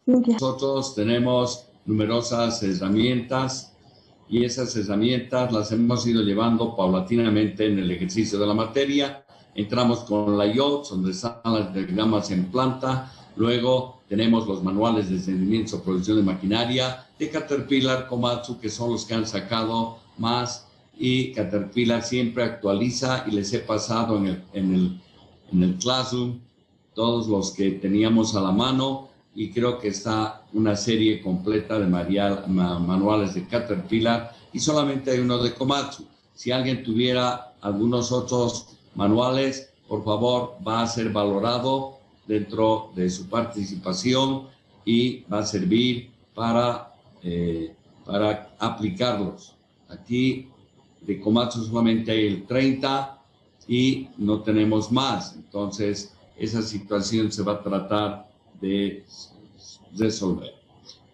Nosotros tenemos numerosas herramientas y esas herramientas las hemos ido llevando paulatinamente en el ejercicio de la materia. Entramos con la IOTS, donde están las diagramas en planta. Luego tenemos los manuales de descendimiento o producción de maquinaria de Caterpillar, Komatsu, que son los que han sacado más. Y Caterpillar siempre actualiza, y les he pasado en el Classroom todos los que teníamos a la mano, y creo que está una serie completa de manuales de Caterpillar, y solamente hay uno de Komatsu. Si alguien tuviera algunos otros manuales, por favor, va a ser valorado dentro de su participación y va a servir para aplicarlos. Aquí de Komatsu solamente hay el 30 y no tenemos más. Entonces, esa situación se va a tratar de resolver.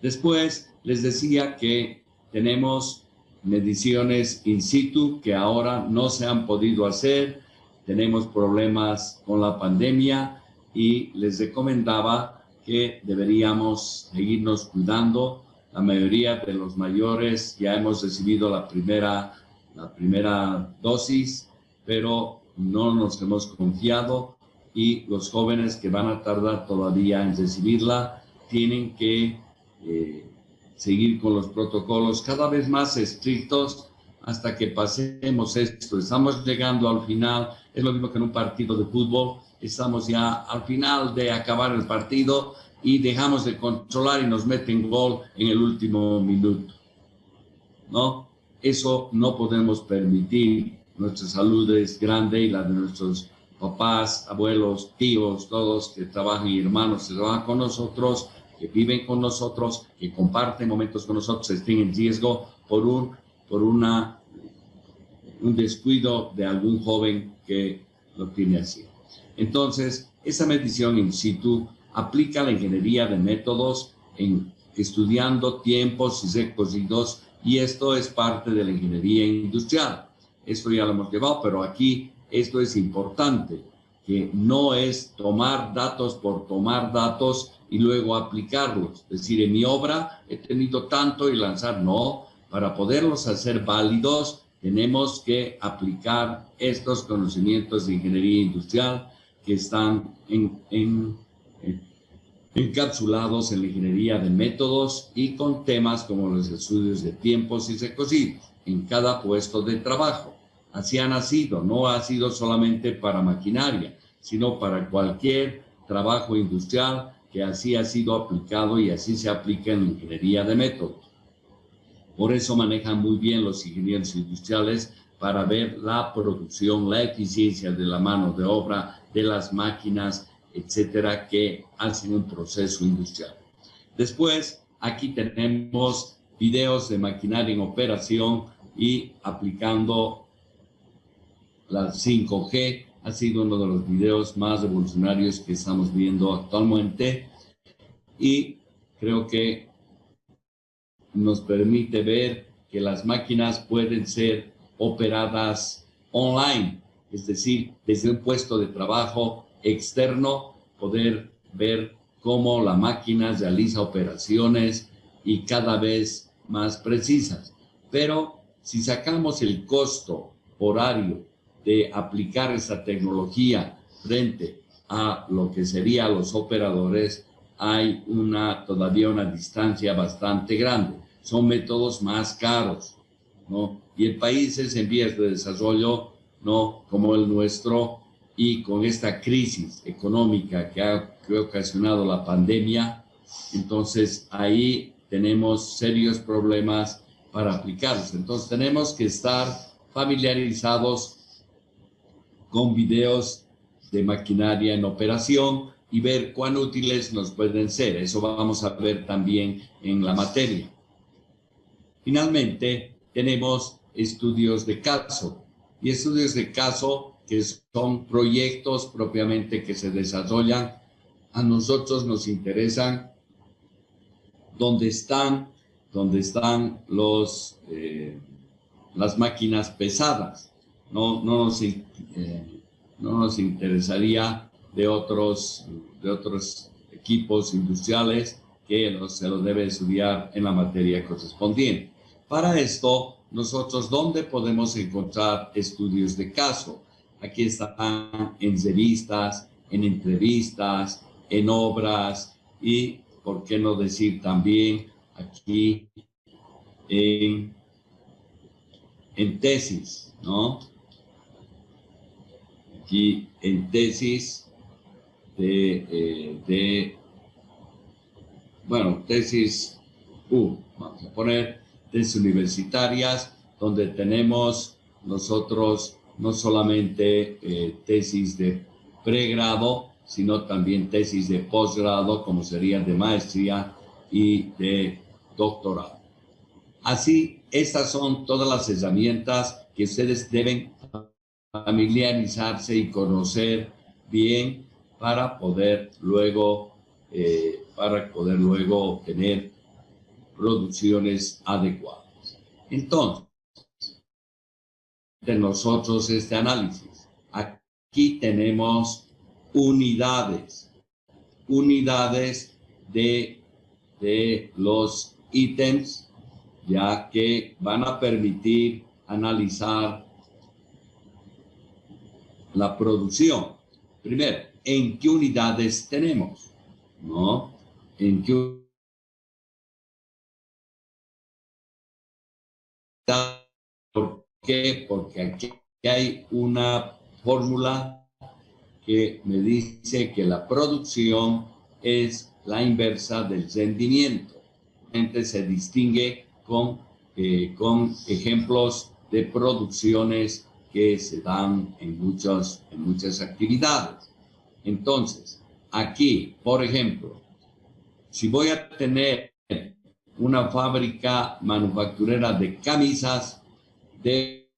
Después, les decía que tenemos mediciones in situ que ahora no se han podido hacer. Tenemos problemas con la pandemia y les recomendaba que deberíamos seguirnos cuidando. La mayoría de los mayores ya hemos recibido la primera dosis, pero no nos hemos confiado, y los jóvenes que van a tardar todavía en recibirla tienen que seguir con los protocolos cada vez más estrictos hasta que pasemos esto. Estamos llegando al final, es lo mismo que en un partido de fútbol, estamos ya al final de acabar el partido y dejamos de controlar y nos meten gol en el último minuto, ¿no? Eso no podemos permitir. Nuestra salud es grande, y la de nuestros papás, abuelos, tíos, todos que trabajan, y hermanos que trabajan con nosotros, que viven con nosotros, que comparten momentos con nosotros, estén en riesgo por un descuido de algún joven que lo tiene así. Entonces, esa medición in situ aplica la ingeniería de métodos estudiando tiempos y recorridos, y esto es parte de la ingeniería industrial. Esto ya lo hemos llevado, pero aquí esto es importante, que no es tomar datos por tomar datos y luego aplicarlos. Es decir, en mi obra he tenido tanto y lanzar. No, para poderlos hacer válidos tenemos que aplicar estos conocimientos de ingeniería industrial que están encapsulados en la ingeniería de métodos y con temas como los estudios de tiempos y recorridos en cada puesto de trabajo. Así ha nacido, no ha sido solamente para maquinaria, sino para cualquier trabajo industrial, que así ha sido aplicado y así se aplica en la ingeniería de métodos. Por eso manejan muy bien los ingenieros industriales para ver la producción, la eficiencia de la mano de obra, de las máquinas, etcétera, que hacen un proceso industrial. Después, aquí tenemos videos de maquinaria en operación y aplicando la 5G. Ha sido uno de los videos más revolucionarios que estamos viendo actualmente, y creo que nos permite ver que las máquinas pueden ser operadas online, es decir, desde un puesto de trabajo externo, poder ver cómo la máquina realiza operaciones y cada vez más precisas. Pero si sacamos el costo horario de aplicar esa tecnología frente a lo que serían los operadores, hay todavía una distancia bastante grande. Son métodos más caros, ¿no? Y en países en vías de desarrollo, ¿no?, como el nuestro, y con esta crisis económica que ha ocasionado la pandemia, entonces ahí tenemos serios problemas para aplicarlos. Entonces tenemos que estar familiarizados con videos de maquinaria en operación y ver cuán útiles nos pueden ser. Eso vamos a ver también en la materia. Finalmente, tenemos estudios de caso. Y estudios de caso que son proyectos propiamente que se desarrollan. A nosotros nos interesan dónde están las máquinas pesadas. No nos interesaría de otros equipos industriales que se lo debe estudiar en la materia correspondiente. Para esto, nosotros, ¿dónde podemos encontrar estudios de caso? Aquí están en revistas, en entrevistas, en obras y, ¿por qué no decir también aquí en tesis, ¿no? Aquí en tesis tesis vamos a poner tesis universitarias, donde tenemos nosotros no solamente tesis de pregrado, sino también tesis de posgrado, como serían de maestría y de doctorado. Así, estas son todas las herramientas que ustedes deben familiarizarse y conocer bien para poder luego obtener producciones adecuadas. Entonces, de nosotros este análisis. Aquí tenemos unidades de los ítems, ya que van a permitir analizar la producción. Primero, ¿en qué unidades tenemos? ¿No? ¿En qué unidades? ¿Por qué? Porque aquí hay una fórmula que me dice que la producción es la inversa del rendimiento. Se distingue con ejemplos de producciones que se dan en muchas actividades. Entonces, aquí, por ejemplo, si voy a tener una fábrica manufacturera de camisas, de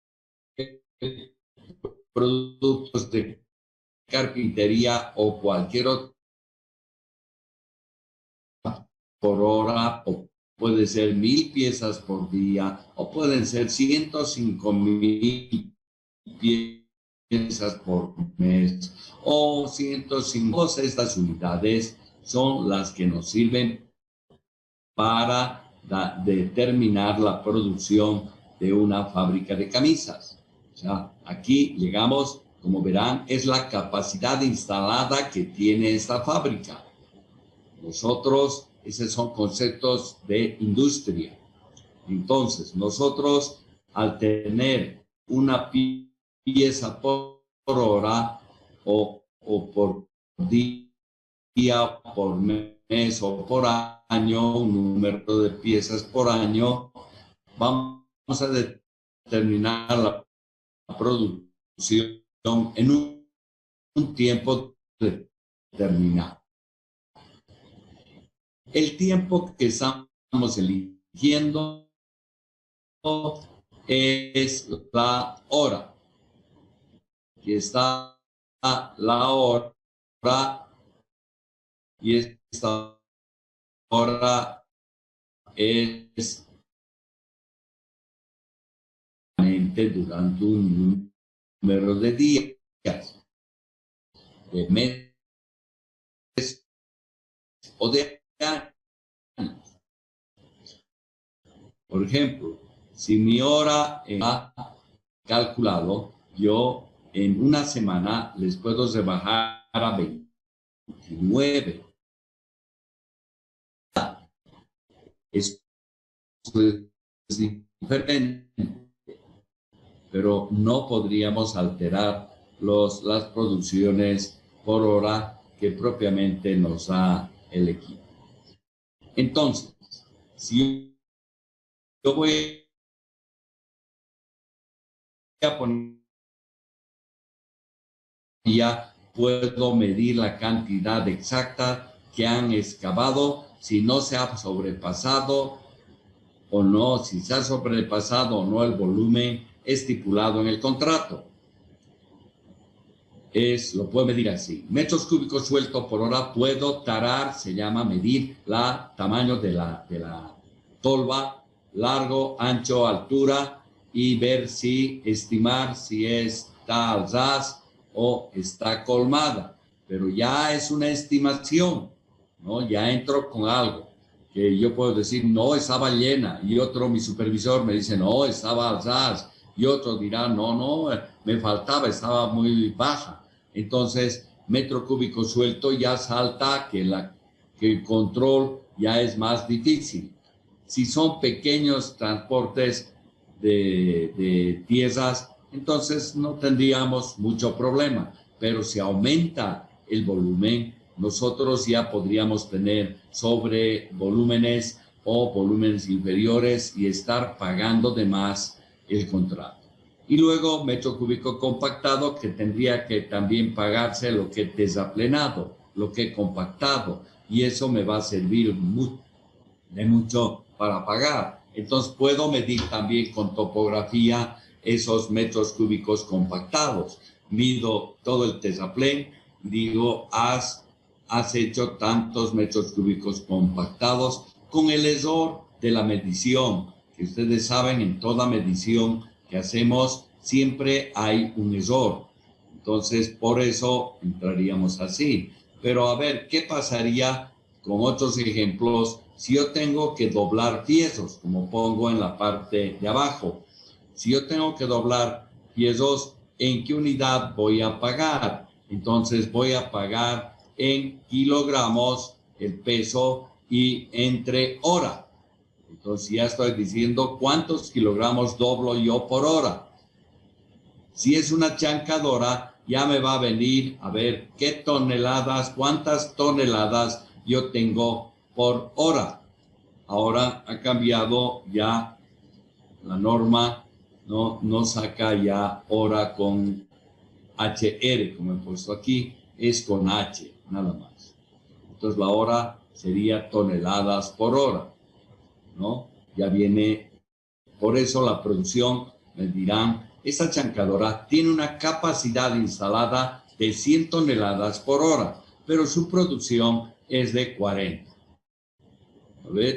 productos de carpintería o cualquier otro por hora, o puede ser 1000 piezas por día, o pueden ser 105,000 piezas por mes, o 105. Todas estas unidades son las que nos sirven para determinar la producción de una fábrica de camisas. O sea, aquí llegamos, como verán, es la capacidad instalada que tiene esta fábrica. Nosotros, esos son conceptos de industria. Entonces, nosotros, al tener una pieza por hora o por día, por mes o por año, un número de piezas por año, vamos a determinar la producción en un tiempo determinado. El tiempo que estamos eligiendo es la hora. Aquí está la hora y esta hora es durante un número de días, de meses o de años. Por ejemplo, si mi hora está calculado, yo en una semana les puedo rebajar a 29. Esto es diferente, pero no podríamos alterar las producciones por hora que propiamente nos da el equipo. Entonces, si yo voy a poner, ya puedo medir la cantidad exacta que han excavado, si no se ha sobrepasado o no, si se ha sobrepasado o no el volumen estipulado en el contrato. Lo puedo medir así. Metros cúbicos sueltos por hora puedo tarar, se llama medir la tamaño de la tolva, largo, ancho, altura, y ver estimar si está al ras o está colmada. Pero ya es una estimación, ¿no? Ya entro con algo. que yo puedo decir, no, estaba llena, y otro, mi supervisor, me dice, no, estaba al ras, y otro dirá, no, no, me faltaba, estaba muy baja. Entonces, metro cúbico suelto ya salta que el control ya es más difícil. Si son pequeños transportes de piezas, entonces no tendríamos mucho problema. Pero si aumenta el volumen, nosotros ya podríamos tener sobre volúmenes o volúmenes inferiores y estar pagando de más el contrato. Y luego metro cúbico compactado, que tendría que también pagarse lo que es desaplenado, lo que he compactado, y eso me va a servir de mucho para pagar. Entonces puedo medir también con topografía esos metros cúbicos compactados. Mido todo el desaplén, digo, has hecho tantos metros cúbicos compactados con el error de la medición, que ustedes saben, en toda medición que hacemos siempre hay un error. Entonces, por eso entraríamos así. Pero a ver, ¿qué pasaría con otros ejemplos si yo tengo que doblar piezos, como pongo en la parte de abajo? Si yo tengo que doblar piezos, ¿en qué unidad voy a pagar? Entonces voy a pagar en kilogramos el peso y entre hora. Entonces ya estoy diciendo cuántos kilogramos doblo yo por hora. Si es una chancadora, ya me va a venir a ver qué toneladas, cuántas toneladas yo tengo por hora. Ahora ha cambiado ya la norma, no saca ya hora con HR, como he puesto aquí, es con H, nada más. Entonces la hora sería toneladas por hora, ¿no? Ya viene, por eso la producción, me dirán, esa chancadora tiene una capacidad instalada de 100 toneladas por hora, pero su producción es de 40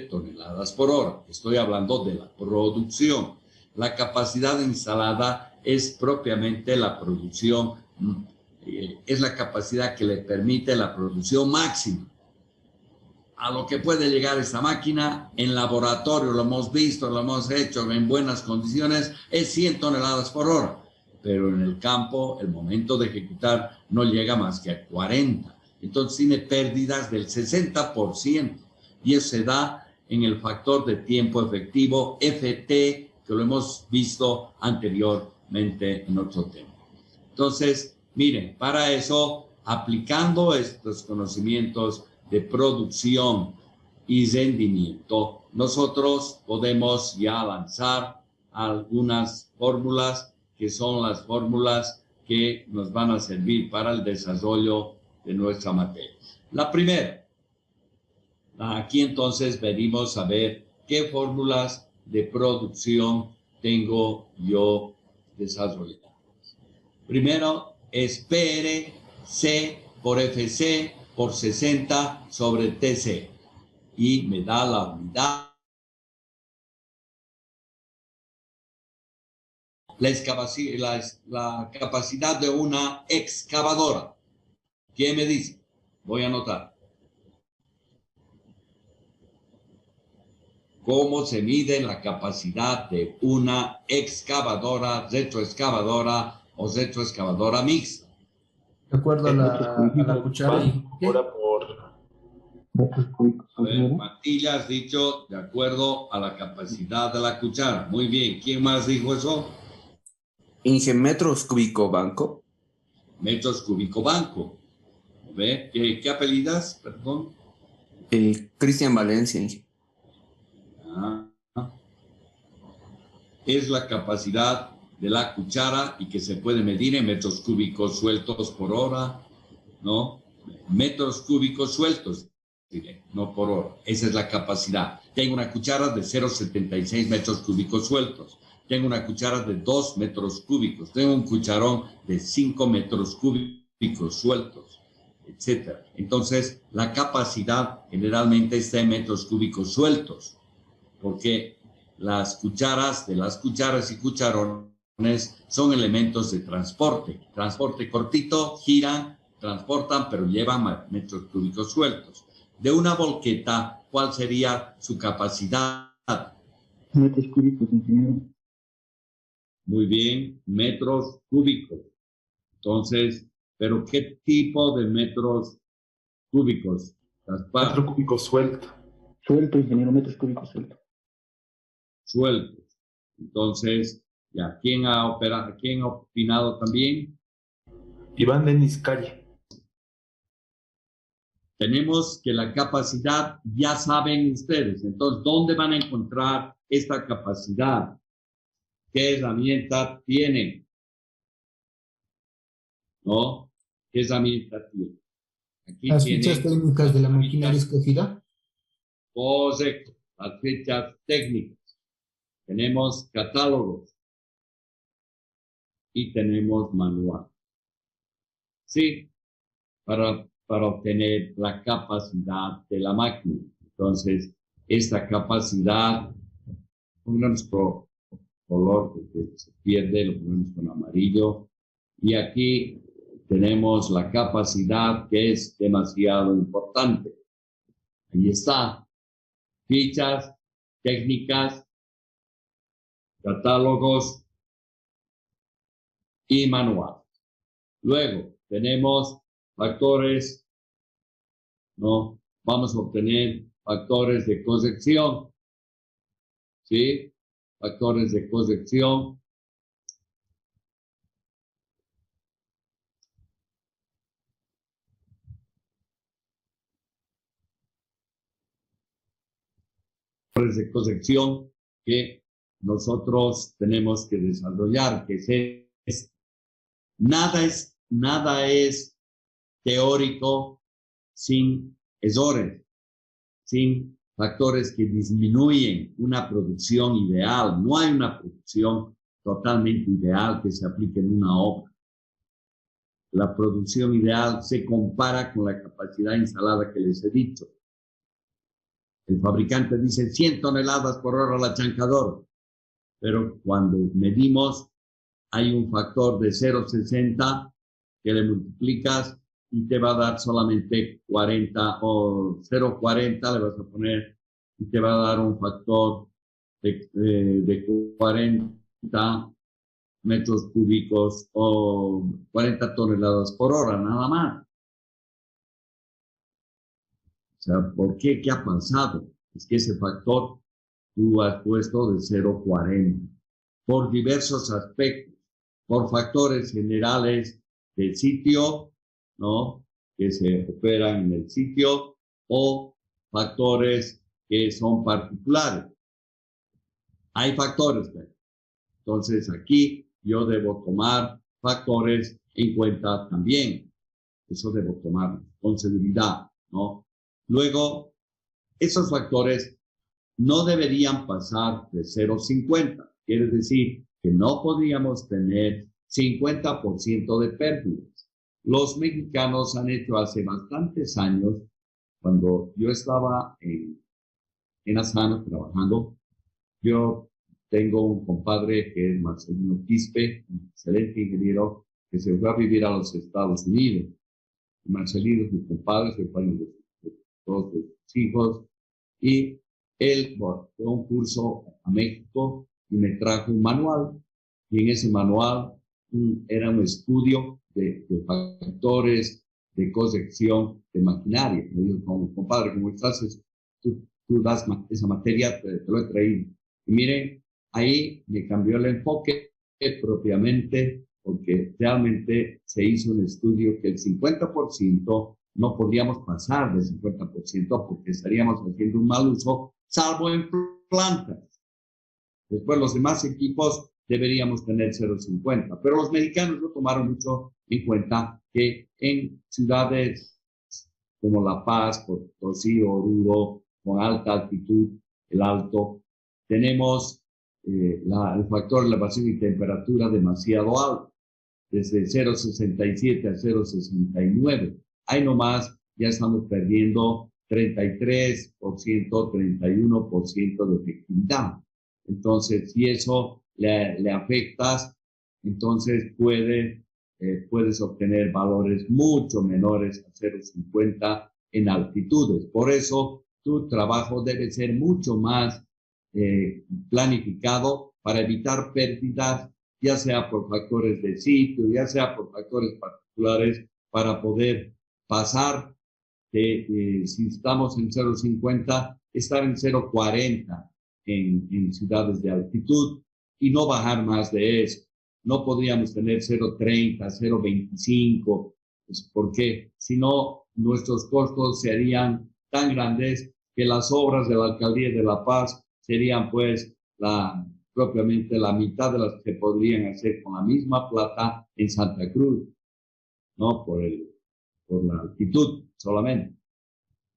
toneladas por hora. Estoy hablando de la producción. La capacidad instalada es propiamente la producción, es la capacidad que le permite la producción máxima. A lo que puede llegar esta máquina, en laboratorio lo hemos visto, lo hemos hecho en buenas condiciones, es 100 toneladas por hora. Pero en el campo, el momento de ejecutar no llega más que a 40. Entonces tiene pérdidas del 60%. Y eso se da en el factor de tiempo efectivo, FT, que lo hemos visto anteriormente en otro tema. Entonces, miren, para eso, aplicando estos conocimientos de producción y rendimiento, nosotros podemos ya avanzar a algunas fórmulas que son las fórmulas que nos van a servir para el desarrollo de nuestra materia. La primera, aquí entonces venimos a ver qué fórmulas de producción tengo yo desarrolladas. Primero es PRC por FC por 60 sobre TC y me da la unidad, la capacidad de una excavadora. ¿Quién me dice? Voy a anotar. ¿Cómo se mide la capacidad de una excavadora, retroexcavadora o retroexcavadora mixta? De acuerdo a la cuchara y... A ver, Matilla has dicho de acuerdo a la capacidad de la cuchara. Muy bien. ¿Quién más dijo eso? Inge, metros cúbico banco. Metros cúbico banco. ¿Ve? ¿Qué apellidas? Perdón. Cristian Valencia, Inge. Es la capacidad de la cuchara y que se puede medir en metros cúbicos sueltos por hora, ¿no? Metros cúbicos sueltos, no por hora. Esa es la capacidad. Tengo una cuchara de 0,76 metros cúbicos sueltos. Tengo una cuchara de 2 metros cúbicos. Tengo un cucharón de 5 metros cúbicos sueltos, etc. Entonces, la capacidad generalmente está en metros cúbicos sueltos, porque las cucharas y cucharones son elementos de transporte. Transporte cortito, giran, transportan, pero llevan metros cúbicos sueltos. De una volqueta ¿cuál sería su capacidad? Metros cúbicos, ingeniero. Muy bien, metros cúbicos. Entonces, ¿pero qué tipo de metros cúbicos? Metro cúbico suelto. Suelto, ingeniero, metros cúbicos suelto. Sueltos. Entonces, ya, ¿quién ha opinado también? Iván Denis Calle. Tenemos que la capacidad, ya saben ustedes. Entonces, ¿dónde van a encontrar esta capacidad? ¿Qué herramienta tienen? ¿No? ¿Qué herramienta tienen? Aquí las fichas técnicas de la maquinaria escogida. Correcto, las fichas técnicas. Tenemos catálogos y tenemos manual. Sí, para obtener la capacidad de la máquina. Entonces, esta capacidad, pongamos por color porque se pierde, lo ponemos con amarillo. Y aquí tenemos la capacidad que es demasiado importante. Ahí está. Fichas técnicas, catálogos y manual. Luego tenemos factores, ¿no? Vamos a obtener factores de corrección, ¿sí? Factores de corrección. Factores de corrección que nosotros tenemos que desarrollar, que nada es teórico sin errores, sin factores que disminuyen una producción ideal. No hay una producción totalmente ideal que se aplique en una obra. La producción ideal se compara con la capacidad instalada que les he dicho. El fabricante dice 100 toneladas por hora al achancador, pero cuando medimos hay un factor de 0,60 que le multiplicas y te va a dar solamente 40 o 0,40 le vas a poner y te va a dar un factor de 40 metros cúbicos o 40 toneladas por hora, nada más. O sea, ¿por qué? ¿Qué ha pasado? Es que ese factor tú has puesto de 0,40 por diversos aspectos, por factores generales del sitio, ¿no? Que se operan en el sitio, o factores que son particulares. Hay factores, ¿verdad? Entonces aquí yo debo tomar factores en cuenta también. Eso debo tomar responsabilidad, ¿no? Luego, esos factores no deberían pasar de 0,50. Quiere decir que no podríamos tener 50% de pérdidas. Los mexicanos han hecho hace bastantes años, cuando yo estaba en Asana trabajando, yo tengo un compadre que es Marcelino Quispe, un excelente ingeniero, que se fue a vivir a los Estados Unidos. Marcelino es mi compadre, soy padre de todos sus hijos, y él fue a un curso a México y me trajo un manual, y en ese manual era un estudio de factores de corrección de maquinaria. Me dijo, compadre, ¿cómo estás? Tú das esa materia, te lo he traído. Y miren, ahí me cambió el enfoque propiamente, porque realmente se hizo un estudio que el 50% no podíamos pasar del 50% porque estaríamos haciendo un mal uso, salvo en plantas. Después los demás equipos deberíamos tener 0,50, pero los mexicanos lo tomaron mucho en cuenta que en ciudades como La Paz, Potosí, Oruro, con alta altitud, el Alto, tenemos el factor de elevación y temperatura demasiado alto, desde 0,67 a 0,69. Ahí nomás ya estamos perdiendo 33%, 31% de efectividad. Entonces, si eso le afectas, entonces puedes obtener valores mucho menores a 0,50 en altitudes. Por eso, tu trabajo debe ser mucho más planificado para evitar pérdidas, ya sea por factores de sitio, ya sea por factores particulares, para poder pasar de, si estamos en 0,50, estar en 0,40 en ciudades de altitud y no bajar más de eso. No podríamos tener 0,30, 0,25, pues, porque si no, nuestros costos serían tan grandes que las obras de la Alcaldía de La Paz serían pues propiamente la mitad de las que se podrían hacer con la misma plata en Santa Cruz, ¿no? Por la altitud solamente.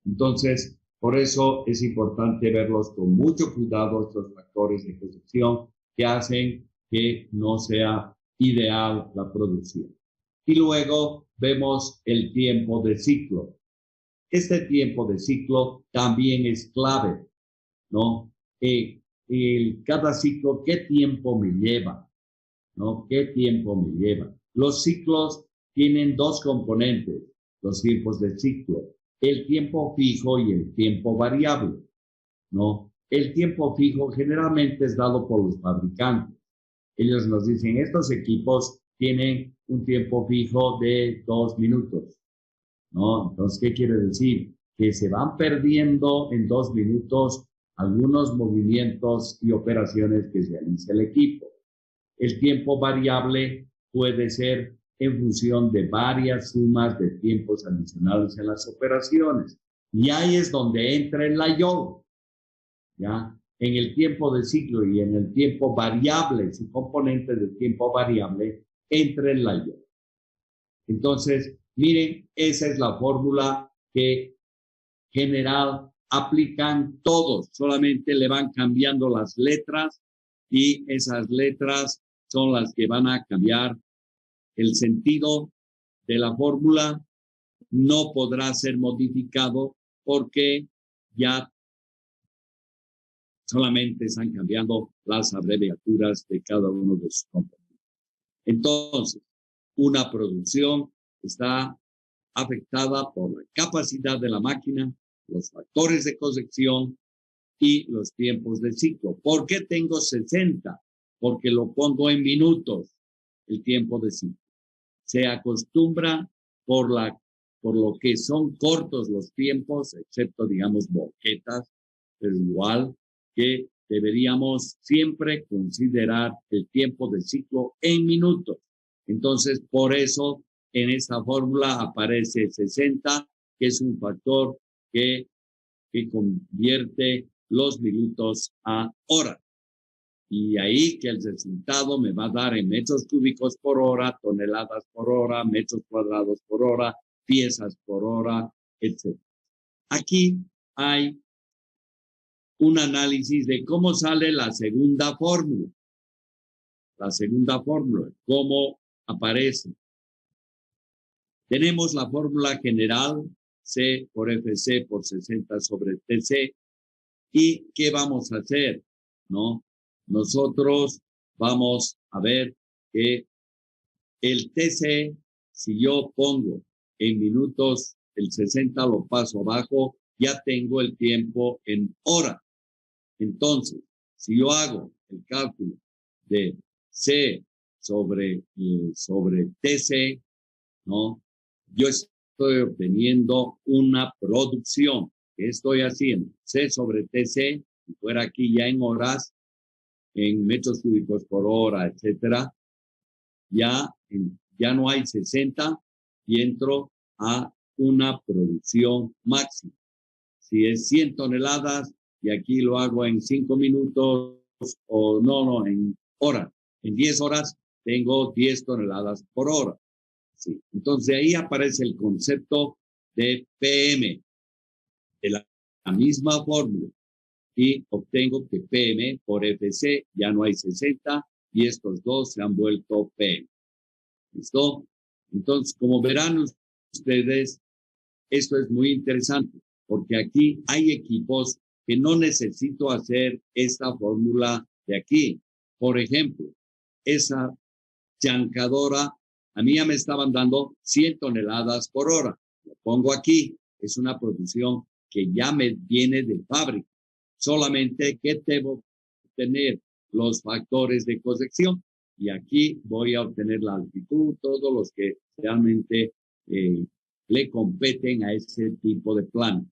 Entonces, por eso es importante verlos con mucho cuidado, estos factores de construcción que hacen que no sea ideal la producción. Y luego vemos el tiempo de ciclo. Este tiempo de ciclo también es clave, ¿no? Cada ciclo, ¿qué tiempo me lleva? ¿No? ¿Qué tiempo me lleva? Los ciclos tienen dos componentes, los tiempos de ciclo, el tiempo fijo y el tiempo variable, ¿no? El tiempo fijo generalmente es dado por los fabricantes. Ellos nos dicen, estos equipos tienen un tiempo fijo de 2 minutos, ¿no? Entonces, ¿qué quiere decir? Que se van perdiendo en 2 minutos algunos movimientos y operaciones que realiza el equipo. El tiempo variable puede ser en función de varias sumas de tiempos adicionales en las operaciones. Y ahí es donde entra el layout, ¿ya? En el tiempo de ciclo y en el tiempo variable, su componente de tiempo variable, entra el layout. Entonces, miren, esa es la fórmula que general aplican todos, solamente le van cambiando las letras y esas letras son las que van a cambiar el sentido de la fórmula. No podrá ser modificado porque ya solamente están cambiando las abreviaturas de cada uno de sus componentes. Entonces, una producción está afectada por la capacidad de la máquina, los factores de cosechación y los tiempos de ciclo. ¿Por qué tengo 60? Porque lo pongo en minutos, el tiempo de ciclo. Se acostumbra por lo que son cortos los tiempos, excepto, digamos, boquetas, pero igual que deberíamos siempre considerar el tiempo de ciclo en minutos. Entonces, por eso, en esta fórmula aparece 60, que es un factor que convierte los minutos a horas. Y ahí que el resultado me va a dar en metros cúbicos por hora, toneladas por hora, metros cuadrados por hora, piezas por hora, etc. Aquí hay un análisis de cómo sale la segunda fórmula. La segunda fórmula, cómo aparece. Tenemos la fórmula general, C por FC por 60 sobre TC. ¿Y qué vamos a hacer? ¿No? Nosotros vamos a ver que el TC, si yo pongo en minutos el 60 lo paso abajo, ya tengo el tiempo en hora. Entonces, si yo hago el cálculo de C sobre TC, ¿no? Yo estoy obteniendo una producción. ¿Qué estoy haciendo? C sobre TC, si fuera aquí ya en horas, en metros cúbicos por hora, etcétera, ya no hay 60 y entro a una producción máxima. Si es 100 toneladas y aquí lo hago en 5 minutos o no, en hora. En 10 horas tengo 10 toneladas por hora. Sí. Entonces ahí aparece el concepto de PM, de la misma fórmula. Y obtengo que PM por FC ya no hay 60 y estos dos se han vuelto PM. ¿Listo? Entonces, como verán ustedes, esto es muy interesante porque aquí hay equipos que no necesito hacer esta fórmula de aquí. Por ejemplo, esa chancadora, a mí ya me estaban dando 100 toneladas por hora. Lo pongo aquí, es una producción que ya me viene de fábrica. Solamente que debo tener los factores de corrección. Y aquí voy a obtener la altitud, todos los que realmente le competen a ese tipo de plan.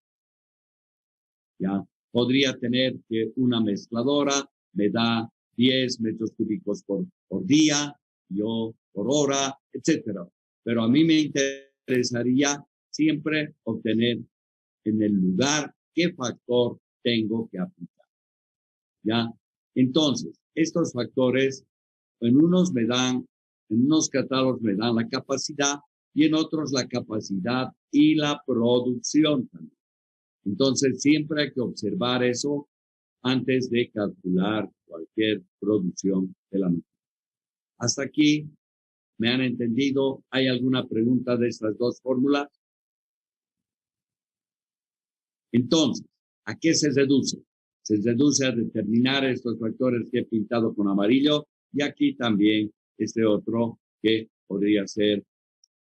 Ya podría tener que una mezcladora me da 10 metros cúbicos por día, yo por hora, etcétera. Pero a mí me interesaría siempre obtener en el lugar qué factor tengo que aplicar. ¿Ya? Entonces, estos factores, en unos catálogos me dan la capacidad y en otros la capacidad y la producción también. Entonces, siempre hay que observar eso antes de calcular cualquier producción de la máquina. Hasta aquí, ¿me han entendido? ¿Hay alguna pregunta de estas dos fórmulas? Entonces, ¿a qué se reduce? Se reduce a determinar estos factores que he pintado con amarillo y aquí también este otro que podría ser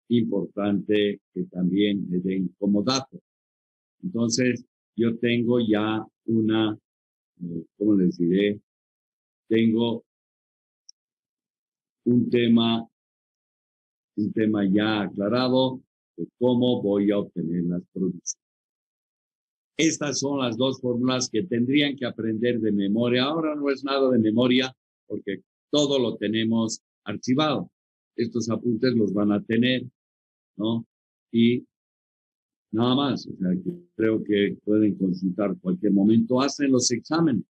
importante que también me den como dato. Entonces, yo tengo ya una, ¿cómo les diré? Tengo un tema ya aclarado de cómo voy a obtener las producciones. Estas son las dos fórmulas que tendrían que aprender de memoria. Ahora no es nada de memoria porque todo lo tenemos archivado. Estos apuntes los van a tener, ¿no? Y nada más. O sea, que creo que pueden consultar cualquier momento. Hacen los exámenes.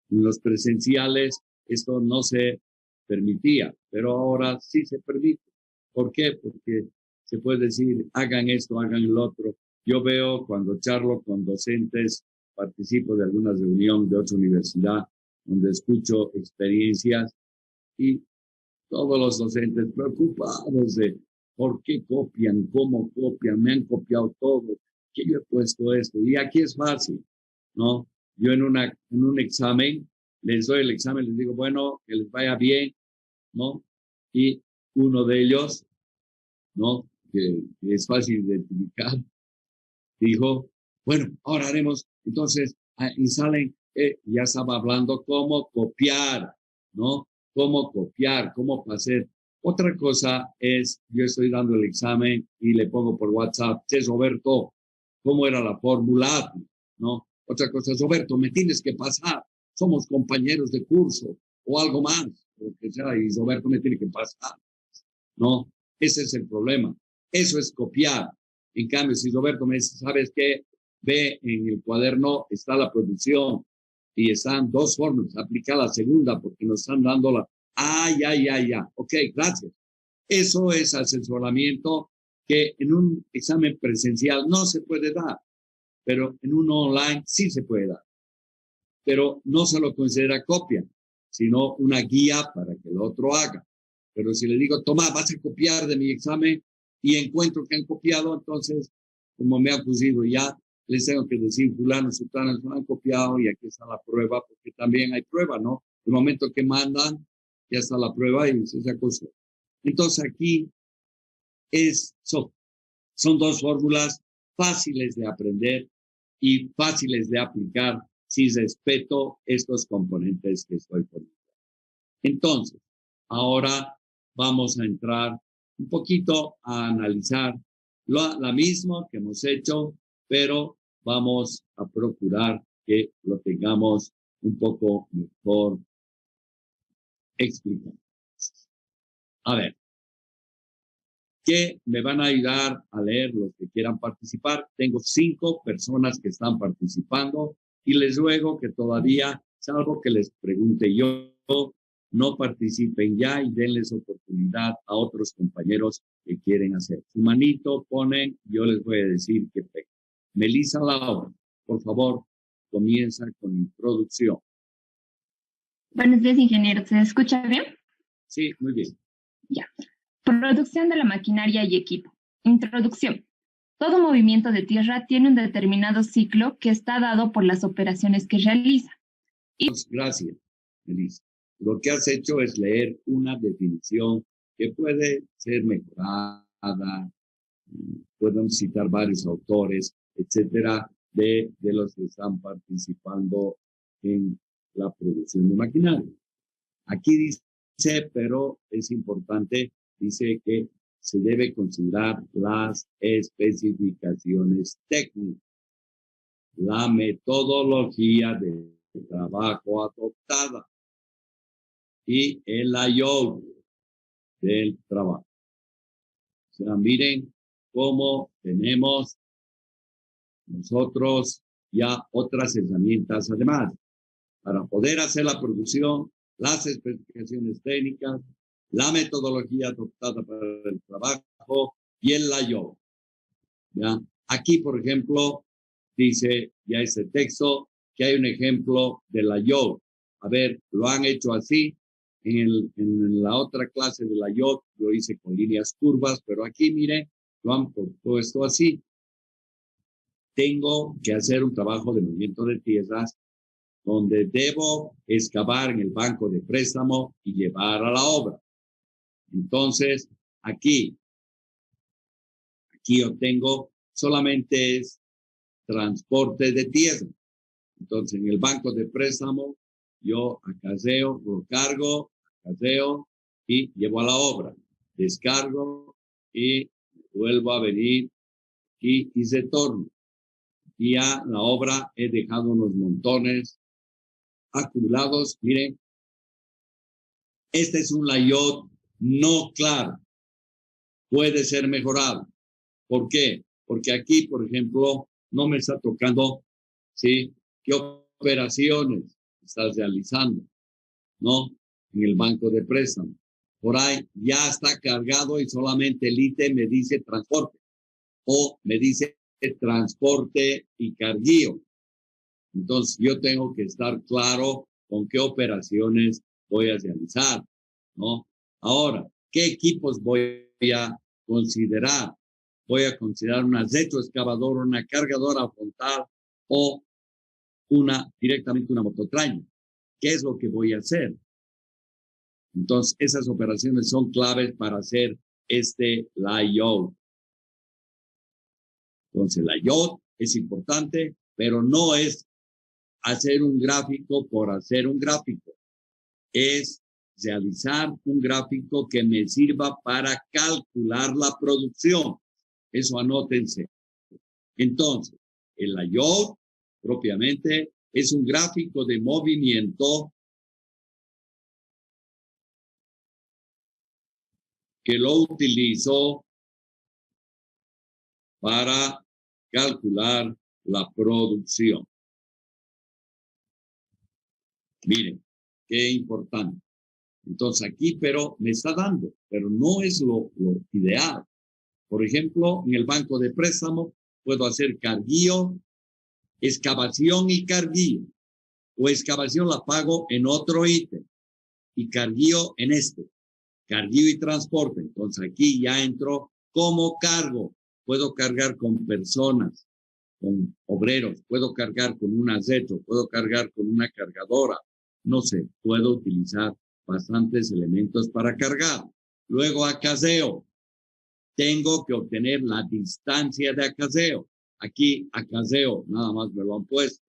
En los presenciales esto no se permitía, pero ahora sí se permite. ¿Por qué? Porque se puede decir, hagan esto, hagan el otro. Yo veo cuando charlo con docentes, participo de alguna reunión de otra universidad, donde escucho experiencias y todos los docentes preocupados de por qué copian, cómo copian, me han copiado todo, que yo he puesto esto. Y aquí es fácil, ¿no? Yo en un examen, les doy el examen, les digo, bueno, que les vaya bien, ¿no? Y uno de ellos, ¿no? Que es fácil de identificar, dijo, bueno, ahora haremos, entonces, y salen, ya estaba hablando cómo copiar, ¿no? Cómo copiar, cómo hacer. Otra cosa es, yo estoy dando el examen y le pongo por WhatsApp, che, Roberto, ¿cómo era la fórmula? ¿No? Otra cosa es, Roberto, me tienes que pasar, somos compañeros de curso, o algo más, lo que sea, y Roberto me tiene que pasar, ¿no? Ese es el problema. Eso es copiar. En cambio, si Roberto me dice, ¿sabes qué? Ve en el cuaderno, está la producción y están dos fórmulas. Aplica la segunda porque nos están dando la... ya. Ok, gracias. Eso es asesoramiento que en un examen presencial no se puede dar, pero en uno online sí se puede dar. Pero no se lo considera copia, sino una guía para que el otro haga. Pero si le digo, toma, vas a copiar de mi examen y encuentro que han copiado, entonces, como me ha ocurrido ya, les tengo que decir, fulano, sultanas, no han copiado y aquí está la prueba, porque también hay prueba, ¿no? El momento que mandan, ya está la prueba y esa cosa. Entonces aquí son dos fórmulas fáciles de aprender y fáciles de aplicar si respeto estos componentes que estoy poniendo. Entonces, ahora vamos a entrar un poquito a analizar la misma que hemos hecho, pero vamos a procurar que lo tengamos un poco mejor explicado. A ver, ¿qué me van a ayudar a leer los que quieran participar? Tengo 5 personas que están participando y les ruego que todavía, salvo que les pregunte yo, no participen ya y denles oportunidad a otros compañeros que quieren hacer. Su manito ponen, yo les voy a decir que pegue. Melissa Laura, por favor, comienza con introducción. Buenos días, ingeniero. ¿Se escucha bien? Sí, muy bien. Ya. Producción de la maquinaria y equipo. Introducción. Todo movimiento de tierra tiene un determinado ciclo que está dado por las operaciones que realiza. Gracias, Melissa. Lo que has hecho es leer una definición que puede ser mejorada. Podemos citar varios autores, etcétera, de los que están participando en la producción de maquinaria. Aquí dice, pero es importante, dice que se debe considerar las especificaciones técnicas, la metodología de trabajo adoptada y el layout del trabajo. O sea, miren cómo tenemos nosotros ya otras herramientas además para poder hacer la producción, las especificaciones técnicas, la metodología adoptada para el trabajo y el layout. ¿Ya? Aquí, por ejemplo, dice ya ese texto que hay un ejemplo de layout. A ver, lo han hecho así. En la otra clase de layout lo hice con líneas curvas, pero aquí, miren, lo han puesto así. Tengo que hacer un trabajo de movimiento de tierras donde debo excavar en el banco de préstamo y llevar a la obra. Entonces, aquí yo tengo solamente es transporte de tierra. Entonces, en el banco de préstamo, yo acaseo, lo cargo, acaseo y llevo a la obra. Descargo y vuelvo a venir y retorno. Y a la obra he dejado unos montones acumulados. Miren, este es un layout no claro. Puede ser mejorado. ¿Por qué? Porque aquí, por ejemplo, no me está tocando, ¿sí? ¿Qué operaciones estás realizando? ¿No? En el banco de préstamo. Por ahí ya está cargado y solamente el ítem me dice transporte. O me dice transporte y carguío. Entonces, yo tengo que estar claro con qué operaciones voy a realizar, ¿no? Ahora, ¿qué equipos voy a considerar? Voy a considerar una retroexcavadora, una cargadora frontal o directamente una mototraña. ¿Qué es lo que voy a hacer? Entonces, esas operaciones son claves para hacer este layout. Entonces, el layout es importante, pero no es hacer un gráfico por hacer un gráfico. Es realizar un gráfico que me sirva para calcular la producción. Eso anótense. Entonces, el layout propiamente es un gráfico de movimiento que lo utilizo para calcular la producción. Miren, qué importante. Entonces aquí, pero me está dando, pero no es lo ideal. Por ejemplo, en el banco de préstamo puedo hacer carguío, excavación y carguío. O excavación la pago en otro ítem y carguío en este. Carguío y transporte. Entonces aquí ya entro como cargo. Puedo cargar con personas, con obreros, puedo cargar con una retro, puedo cargar con una cargadora. No sé, puedo utilizar bastantes elementos para cargar. Luego acaseo. Tengo que obtener la distancia de acaseo. Aquí acaseo, nada más me lo han puesto.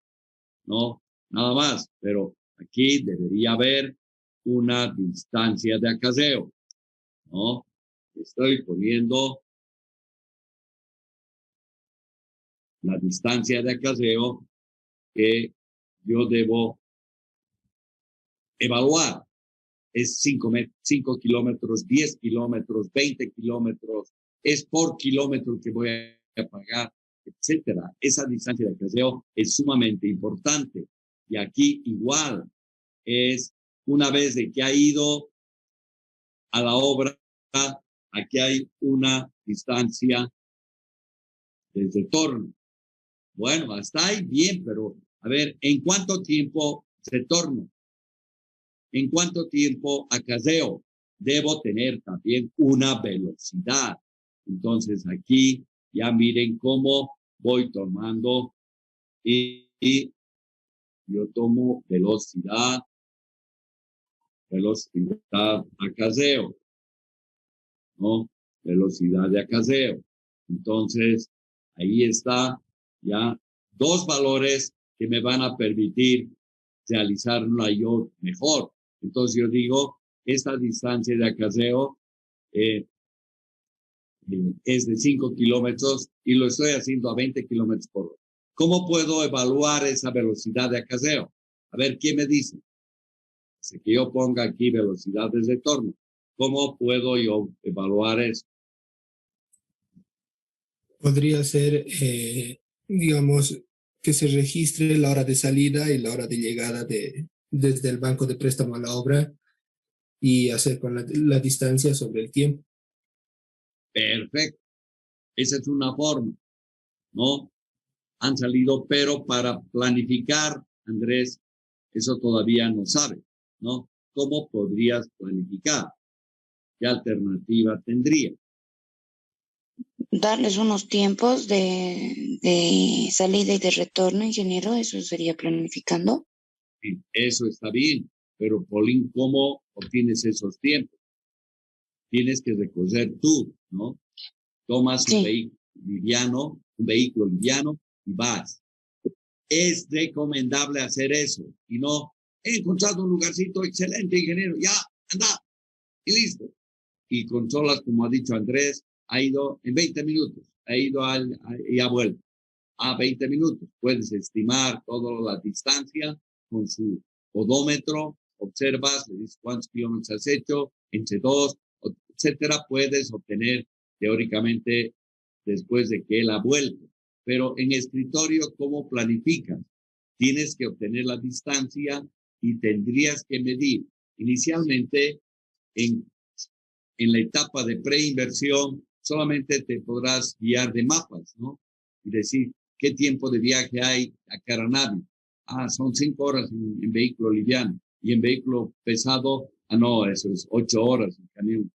No, nada más. Pero aquí debería haber una distancia de acaseo. ¿No? Estoy poniendo la distancia de acaseo que yo debo evaluar. Es 5 kilómetros, 10 kilómetros, 20 kilómetros, es por kilómetro que voy a pagar, etcétera. Esa distancia de acaseo es sumamente importante. Y aquí igual es una vez de que ha ido a la obra, aquí hay una distancia de retorno. Bueno, hasta ahí bien, pero a ver, ¿en cuánto tiempo retorno? ¿En cuánto tiempo acaseo? Debo tener también una velocidad. Entonces aquí ya miren cómo voy tomando y yo tomo velocidad acaseo, ¿no? Velocidad de acaseo. Entonces ahí está ya, dos valores que me van a permitir realizar una IOT mejor. Entonces yo digo, esta distancia de acarreo es de 5 kilómetros y lo estoy haciendo a 20 kilómetros por hora. ¿Cómo puedo evaluar esa velocidad de acarreo? A ver, ¿quién me dice? Así que yo ponga aquí velocidad de retorno. ¿Cómo puedo yo evaluar eso? Podría ser, digamos, que se registre la hora de salida y la hora de llegada desde el banco de préstamo a la obra y hacer con la distancia sobre el tiempo. Perfecto. Esa es una forma, ¿no? Han salido, pero para planificar, Andrés, eso todavía no sabe, ¿no? ¿Cómo podrías planificar? ¿Qué alternativa tendría? Darles unos tiempos de salida y de retorno, ingeniero, eso sería planificando. Sí, eso está bien, pero Paulín, ¿cómo obtienes esos tiempos? Tienes que recorrer tú, ¿no? Tomas un vehículo liviano y vas. Es recomendable hacer eso y no, he encontrado un lugarcito excelente, ingeniero, ya, anda, y listo. Y controlas, como ha dicho Andrés, ha ido en 20 minutos, ha ido y ha vuelto a 20 minutos. Puedes estimar toda la distancia con su odómetro, observas, le dices cuántos kilómetros has hecho, entre 2, etcétera. Puedes obtener teóricamente después de que él ha vuelto. Pero en escritorio, ¿cómo planificas? Tienes que obtener la distancia y tendrías que medir. Inicialmente, en la etapa de preinversión, solamente te podrás guiar de mapas, ¿no? Y decir, ¿qué tiempo de viaje hay a Caranavi? Son 5 horas en vehículo liviano. Y en vehículo pesado, no, eso es 8 horas en camión,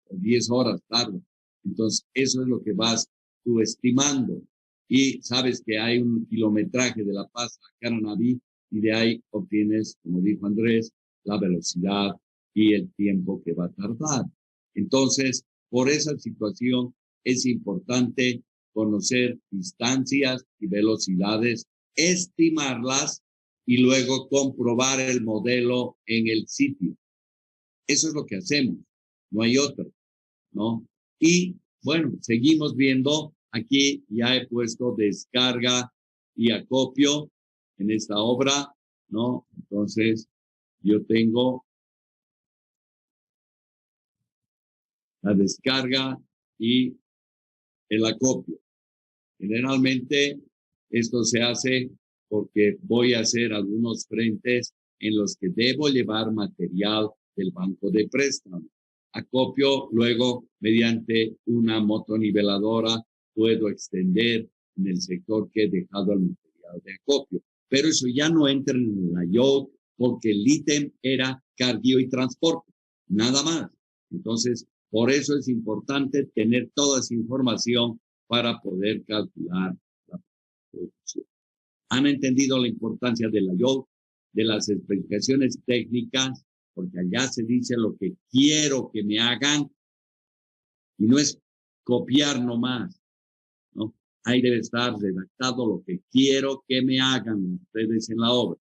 o 10 horas tarde. Entonces, eso es lo que vas tú estimando. Y sabes que hay un kilometraje de La Paz a Caranavi y de ahí obtienes, como dijo Andrés, la velocidad y el tiempo que va a tardar. Entonces, por esa situación es importante conocer distancias y velocidades, estimarlas y luego comprobar el modelo en el sitio. Eso es lo que hacemos, no hay otro, ¿no? Y bueno, seguimos viendo, aquí ya he puesto descarga y acopio en esta obra, ¿no? Entonces, yo tengo la descarga y el acopio. Generalmente esto se hace porque voy a hacer algunos frentes en los que debo llevar material del banco de préstamo. Acopio, luego mediante una motoniveladora puedo extender en el sector que he dejado el material de acopio. Pero eso ya no entra en la IOT porque el ítem era carguío y transporte, nada más. Entonces, por eso es importante tener toda esa información para poder calcular la producción. ¿Han entendido la importancia de la IOT, de las especificaciones técnicas? Porque allá se dice lo que quiero que me hagan y no es copiar nomás, ¿no? Ahí debe estar redactado lo que quiero que me hagan ustedes en la obra.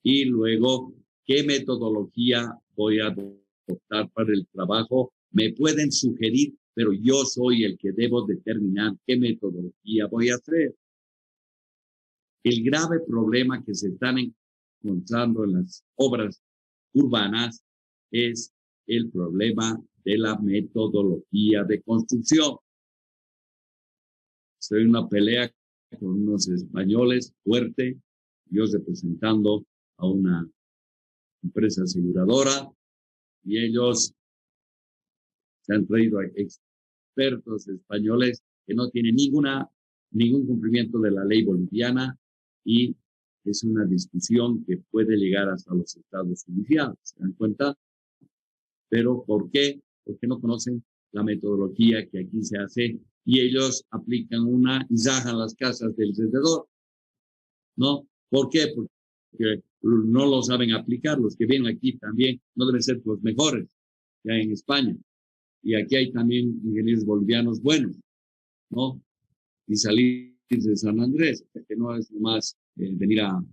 Y luego, ¿qué metodología voy a adoptar para el trabajo? Me pueden sugerir, pero yo soy el que debo determinar qué metodología voy a hacer. El grave problema que se están encontrando en las obras urbanas es el problema de la metodología de construcción. Estoy en una pelea con unos españoles fuerte, yo representando a una empresa aseguradora, y ellos se han traído a expertos españoles que no tienen ningún cumplimiento de la ley boliviana, y es una discusión que puede llegar hasta los estados judiciales, ¿se dan cuenta? Pero ¿por qué? Porque no conocen la metodología que aquí se hace y ellos aplican una y rajan las casas del alrededor, ¿no? ¿Por qué? Porque no lo saben aplicar. Los que vienen aquí también no deben ser los mejores que hay en España. Y aquí hay también ingenieros bolivianos buenos, ¿no? Y salir de San Andrés, que no es más venir a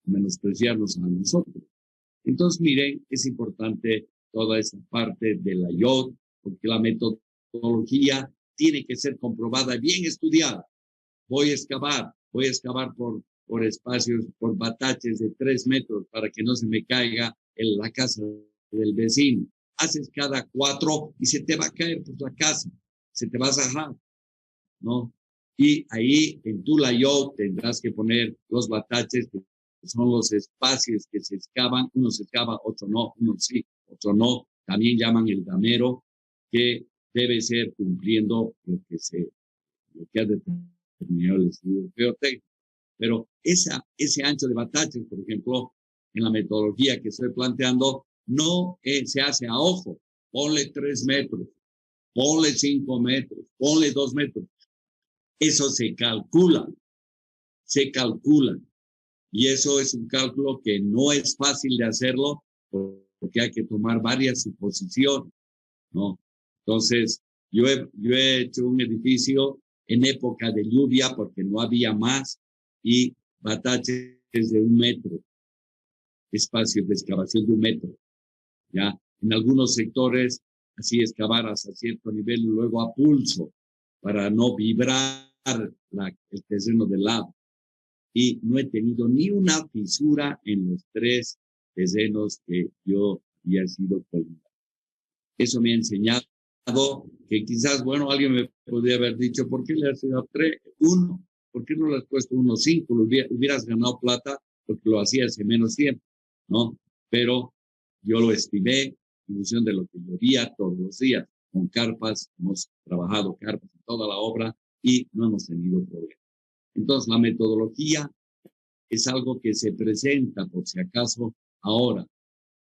menospreciarnos a nosotros. Entonces, miren, es importante toda esa parte de la IOT, porque la metodología tiene que ser comprobada y bien estudiada. Voy a excavar por espacios, por bataches de 3 metros para que no se me caiga en la casa del vecino. Haces cada 4 y se te va a caer por la casa, se te va a zajar, ¿no? Y ahí en tu layout tendrás que poner los bataches, que son los espacios que se excavan. Uno se excava, otro no, uno sí, otro no. También llaman el damero, que debe ser cumpliendo lo que ha determinado el estudio geotécnico. Pero ese ancho de bataches, por ejemplo, en la metodología que estoy planteando, no se hace a ojo. Ponle 3 metros, ponle 5 metros, ponle 2 metros. Eso se calcula. Y eso es un cálculo que no es fácil de hacerlo porque hay que tomar varias suposiciones, ¿no? Entonces, yo he hecho un edificio en época de lluvia porque no había más y bataches de 1 metro, espacios de excavación de 1 metro, ¿ya? En algunos sectores, así excavar hasta cierto nivel y luego a pulso para no vibrar el terreno del lado. Y no he tenido ni una fisura en los 3 terrenos que yo había sido colgado. Eso me ha enseñado que quizás, bueno, alguien me podría haber dicho, ¿por qué le has dado 1? ¿Por qué no le has puesto 1.5? Hubieras ganado plata porque lo hacía hace menos tiempo, ¿no? Pero yo lo estimé en función de lo que llovía todos los días. Con carpas, hemos trabajado carpas en toda la obra y no hemos tenido problemas. Entonces, la metodología es algo que se presenta por si acaso ahora.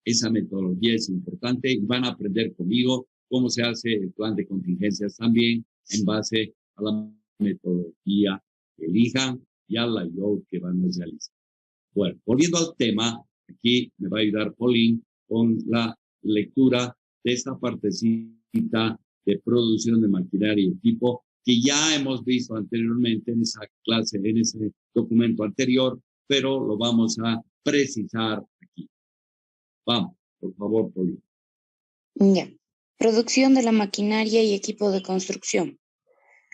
Esa metodología es importante y van a aprender conmigo cómo se hace el plan de contingencias también en base a la metodología que elijan y a la IOT que van a realizar. Bueno, volviendo al tema, aquí me va a ayudar Pauline con la lectura de esta partecita de producción de maquinaria y equipo que ya hemos visto anteriormente en esa clase, en ese documento anterior, pero lo vamos a precisar aquí. Vamos, por favor, Pauline. Ya. Producción de la maquinaria y equipo de construcción.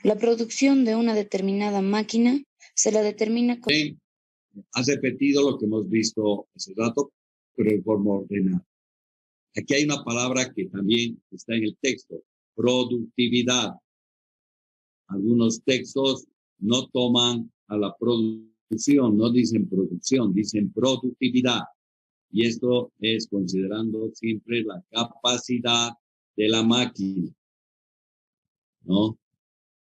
La producción de una determinada máquina se la determina con... Sí, has repetido lo que hemos visto hace rato, pero de forma ordenada. Aquí hay una palabra que también está en el texto, productividad. Algunos textos no toman a la producción, no dicen producción, dicen productividad. Y esto es considerando siempre la capacidad de la máquina, ¿no?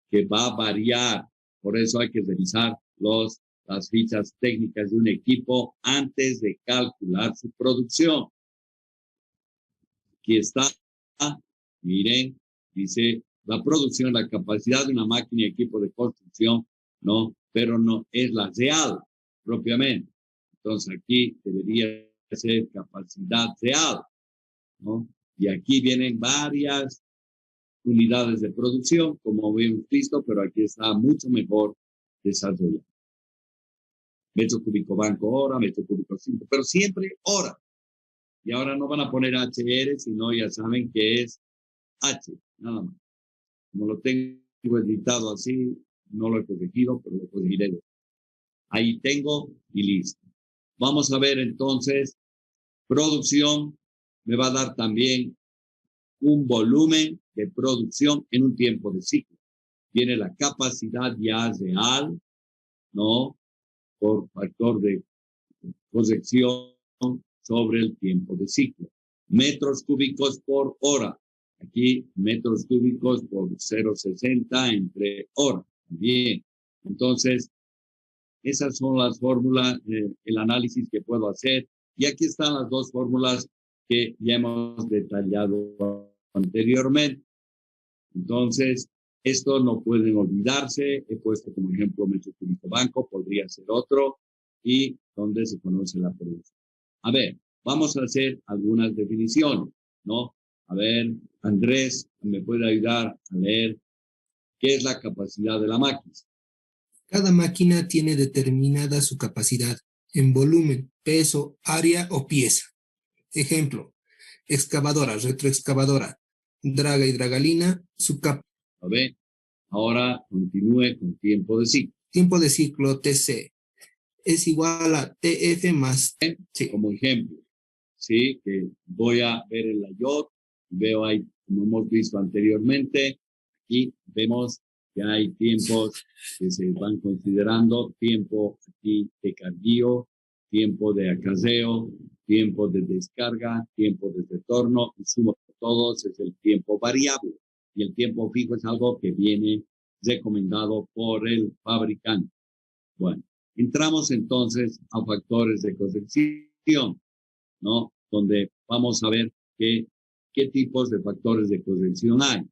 Que va a variar. Por eso hay que revisar las fichas técnicas de un equipo antes de calcular su producción. Aquí está, miren, dice la producción, la capacidad de una máquina y equipo de construcción, ¿no? Pero no es la real, propiamente. Entonces aquí debería ser capacidad real, ¿no? Y aquí vienen varias unidades de producción, como hemos visto, pero aquí está mucho mejor desarrollado. Metro cúbico banco hora, metro cúbico simple, pero siempre hora. Y ahora no van a poner HR, sino ya saben que es H, nada más. Como lo tengo editado así, no lo he corregido, pero lo corregiré. Ahí tengo y listo. Vamos a ver entonces, producción me va a dar también un volumen de producción en un tiempo de ciclo. Tiene la capacidad ya real, ¿no? Por factor de corrección sobre el tiempo de ciclo. Metros cúbicos por hora. Aquí metros cúbicos por 0,60 entre hora. Bien. Entonces, esas son las fórmulas, el análisis que puedo hacer. Y aquí están las 2 fórmulas que ya hemos detallado anteriormente. Entonces, esto no pueden olvidarse. He puesto como ejemplo metro cúbico banco, podría ser otro, y donde se conoce la producción. A ver, vamos a hacer algunas definiciones, ¿no? A ver, Andrés, ¿me puede ayudar a leer qué es la capacidad de la máquina? Cada máquina tiene determinada su capacidad en volumen, peso, área o pieza. Ejemplo, excavadora, retroexcavadora, draga y dragalina, su ¿Lo ve? Ahora continúe con tiempo de ciclo. tiempo de ciclo TC es igual a TF más T. Sí. Como ejemplo, ¿sí? Que voy a ver en la YOT, veo ahí, como hemos visto anteriormente, aquí vemos que hay tiempos que se van considerando, tiempo aquí de carguío, tiempo de acarreo, tiempo de descarga, tiempo de retorno, y sumo de todos es el tiempo variable. Y el tiempo fijo es algo que viene recomendado por el fabricante. Bueno, entramos entonces a factores de corrección, ¿no? Donde vamos a ver qué tipos de factores de corrección hay.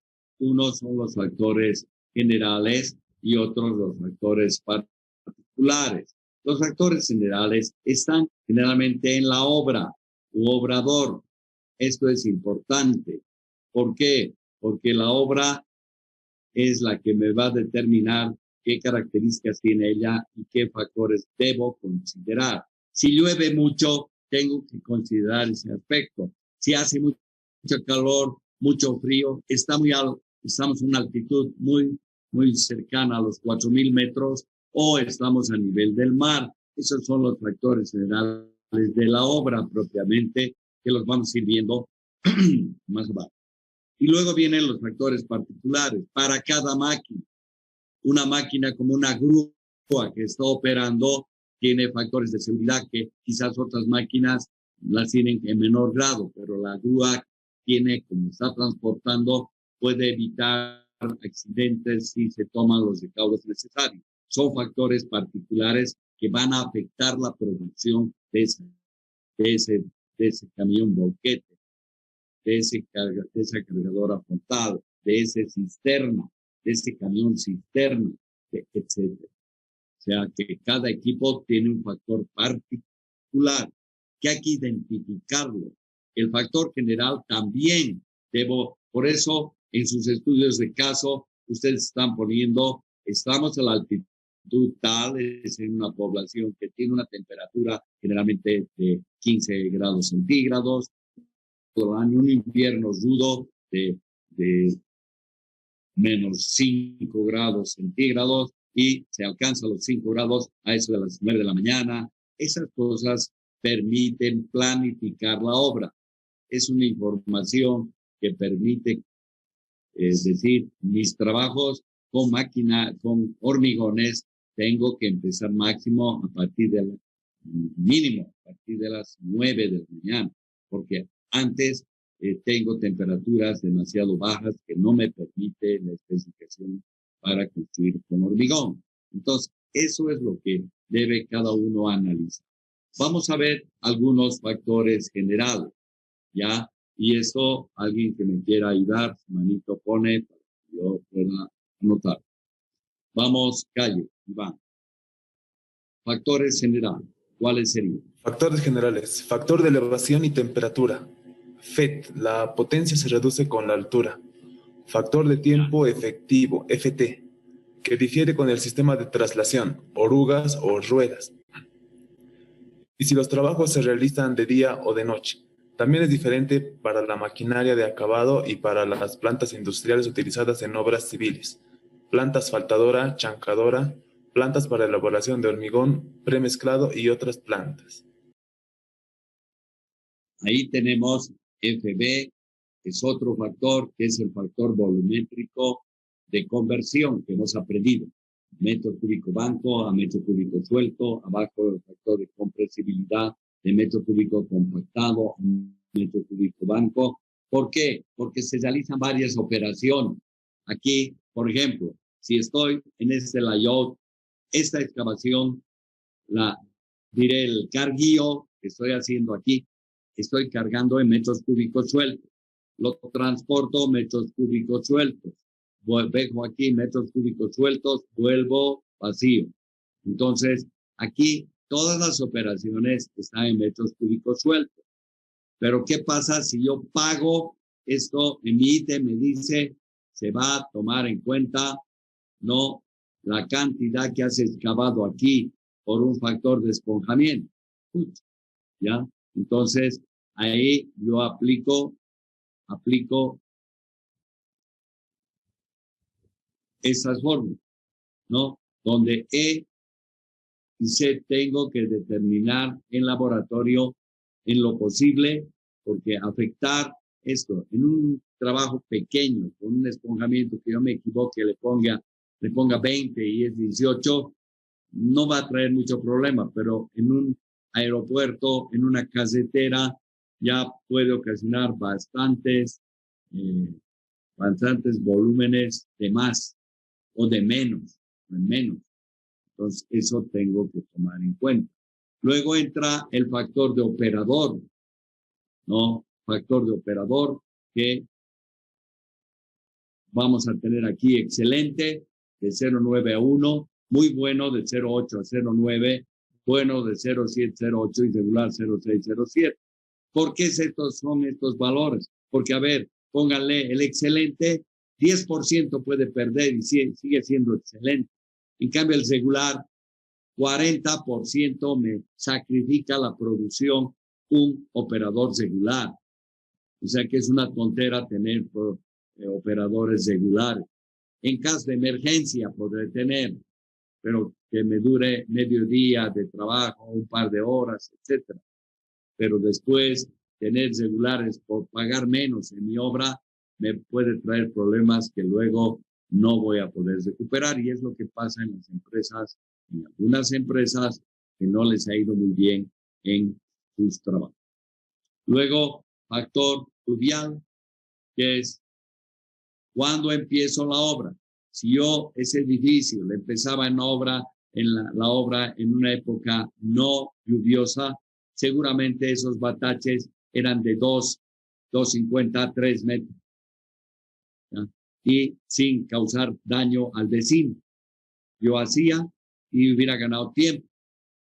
Unos son los factores generales y otros los factores particulares. Los factores generales están generalmente en la obra u obrador. Esto es importante. ¿Por qué? Porque la obra es la que me va a determinar qué características tiene ella y qué factores debo considerar. Si llueve mucho, tengo que considerar ese aspecto. Si hace mucho calor, mucho frío, estamos en una altitud muy cercana a los 4.000 metros o estamos a nivel del mar. Esos son los factores generales de la obra propiamente, que los vamos a ir viendo más abajo. Y luego vienen los factores particulares para cada máquina. Una máquina como una grúa que está operando tiene factores de seguridad que quizás otras máquinas las tienen en menor grado, pero la grúa tiene, como está transportando, puede evitar accidentes si se toman los recaudos necesarios. Son factores particulares que van a afectar la producción de ese camión boquete, de esa cargadora frontal, de ese cisterna, de ese camión cisterna, etc. O sea que cada equipo tiene un factor particular que hay que identificarlo. El factor general también por eso en sus estudios de caso, ustedes están poniendo, estamos a la altitud tal, es en una población que tiene una temperatura generalmente de 15 grados centígrados, todo el año un invierno rudo de menos 5 grados centígrados y se alcanza los 5 grados a eso de las 9 de la mañana. Esas cosas permiten planificar la obra. Es una información que permite, es decir, mis trabajos con máquina, con hormigones, tengo que empezar máximo a partir de mínimo, a partir de las 9 de la mañana, porque antes tengo temperaturas demasiado bajas que no me permite la especificación para construir con hormigón. Entonces, eso es lo que debe cada uno analizar. Vamos a ver algunos factores generales, ¿ya? Y eso, alguien que me quiera ayudar, su manito pone para que yo pueda anotar. Vamos, Cayo, Iván. Factores generales, ¿cuáles serían? Factores generales. Factor de elevación y temperatura. FET, la potencia se reduce con la altura. Factor de tiempo efectivo, FT, que difiere con el sistema de traslación, orugas o ruedas. Y si los trabajos se realizan de día o de noche. También es diferente para la maquinaria de acabado y para las plantas industriales utilizadas en obras civiles. Planta asfaltadora, chancadora, plantas para elaboración de hormigón premezclado y otras plantas. Ahí tenemos FB, es otro factor, que es el factor volumétrico de conversión que hemos aprendido. Metro cúbico banco a metro cúbico suelto, abajo el factor de compresibilidad de metro cúbico compactado a metro cúbico banco. ¿Por qué? Porque se realizan varias operaciones. Aquí, por ejemplo, si estoy en este layout, esta excavación, diré el carguío que estoy haciendo aquí, estoy cargando en metros cúbicos sueltos. Lo transporto metros cúbicos sueltos. Dejo aquí metros cúbicos sueltos, vuelvo vacío. Entonces, aquí todas las operaciones están en metros cúbicos sueltos. Pero, ¿qué pasa si yo pago esto en mi ítem? Me dice, se va a tomar en cuenta, no la cantidad que has excavado aquí por un factor de esponjamiento. ¿Ya? Entonces, ahí yo aplico esas fórmulas, ¿no? Donde E y C tengo que determinar en laboratorio en lo posible, porque afectar esto en un trabajo pequeño, con un esponjamiento que yo me equivoque, le ponga 20 y es 18, no va a traer mucho problema, pero en un aeropuerto, en una casetera, ya puede ocasionar bastantes volúmenes de más o de menos, o en menos. Entonces, eso tengo que tomar en cuenta. Luego entra el factor de operador, ¿no? Factor de operador que vamos a tener aquí excelente, de 0,9 a 1, muy bueno de 0,8 a 0,9, bueno de 0,7 a 0,8 y regular 0,6 a 0,7. ¿Por qué son estos valores? Porque, a ver, pónganle el excelente, 10% puede perder y sigue siendo excelente. En cambio, el regular, 40% me sacrifica la producción un operador regular. O sea que es una tontera tener operadores regulares. En caso de emergencia podré tener, pero que me dure medio día de trabajo, un par de horas, etcétera. Pero después tener regulares por pagar menos en mi obra me puede traer problemas que luego no voy a poder recuperar, y es lo que pasa en las empresas, en algunas empresas que no les ha ido muy bien en sus trabajos. Luego, factor pluvial, que es cuando empiezo la obra. Si yo ese edificio le empezaba en obra, la obra en una época no lluviosa, seguramente esos bataches eran de 2,50 a 3 metros, ¿ya? Y sin causar daño al vecino. Yo hacía y hubiera ganado tiempo,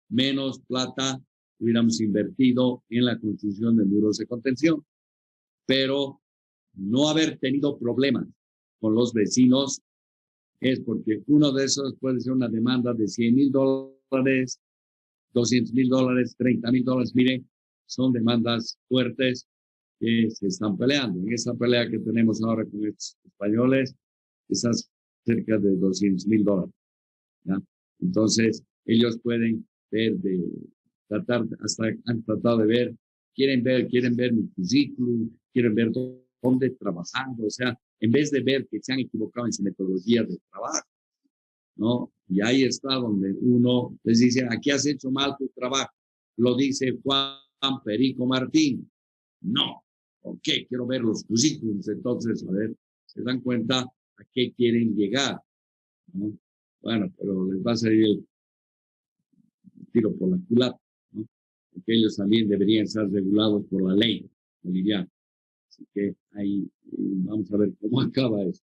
menos plata hubiéramos invertido en la construcción de muros de contención. Pero no haber tenido problemas con los vecinos es porque uno de esos puede ser una demanda de $100,000, $200,000, $30,000. Miren, son demandas fuertes que se están peleando. En esa pelea que tenemos ahora con estos españoles, está cerca de $200,000. ¿Ya? Entonces, ellos pueden ver, han tratado de ver, quieren ver mi currículum, quieren ver dónde he trabajado, o sea, en vez de ver que se han equivocado en su metodología de trabajo, ¿no? Y ahí está donde uno les dice, aquí has hecho mal tu trabajo. Lo dice Juan Perico Martín. No, ok, quiero ver los currículums. Entonces, a ver, se dan cuenta a qué quieren llegar, ¿no? Bueno, pero les va a salir el tiro por la culata, ¿no? Porque ellos también deberían ser regulados por la ley boliviana. Así que ahí vamos a ver cómo acaba eso.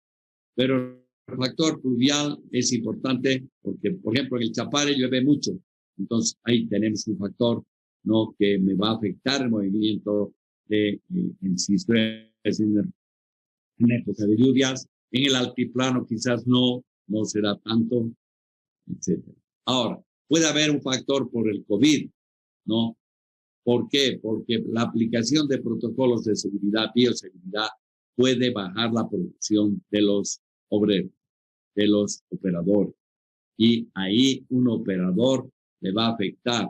Pero el factor pluvial es importante porque, por ejemplo, en el Chapare llueve mucho. Entonces, ahí tenemos un factor, ¿no?, que me va a afectar el movimiento si estoy en época de lluvias. En el altiplano quizás no será tanto, etc. Ahora, puede haber un factor por el COVID, ¿no? ¿Por qué? Porque la aplicación de protocolos de seguridad, bioseguridad, puede bajar la producción de los obreros, de los operadores. Y ahí un operador le va a afectar.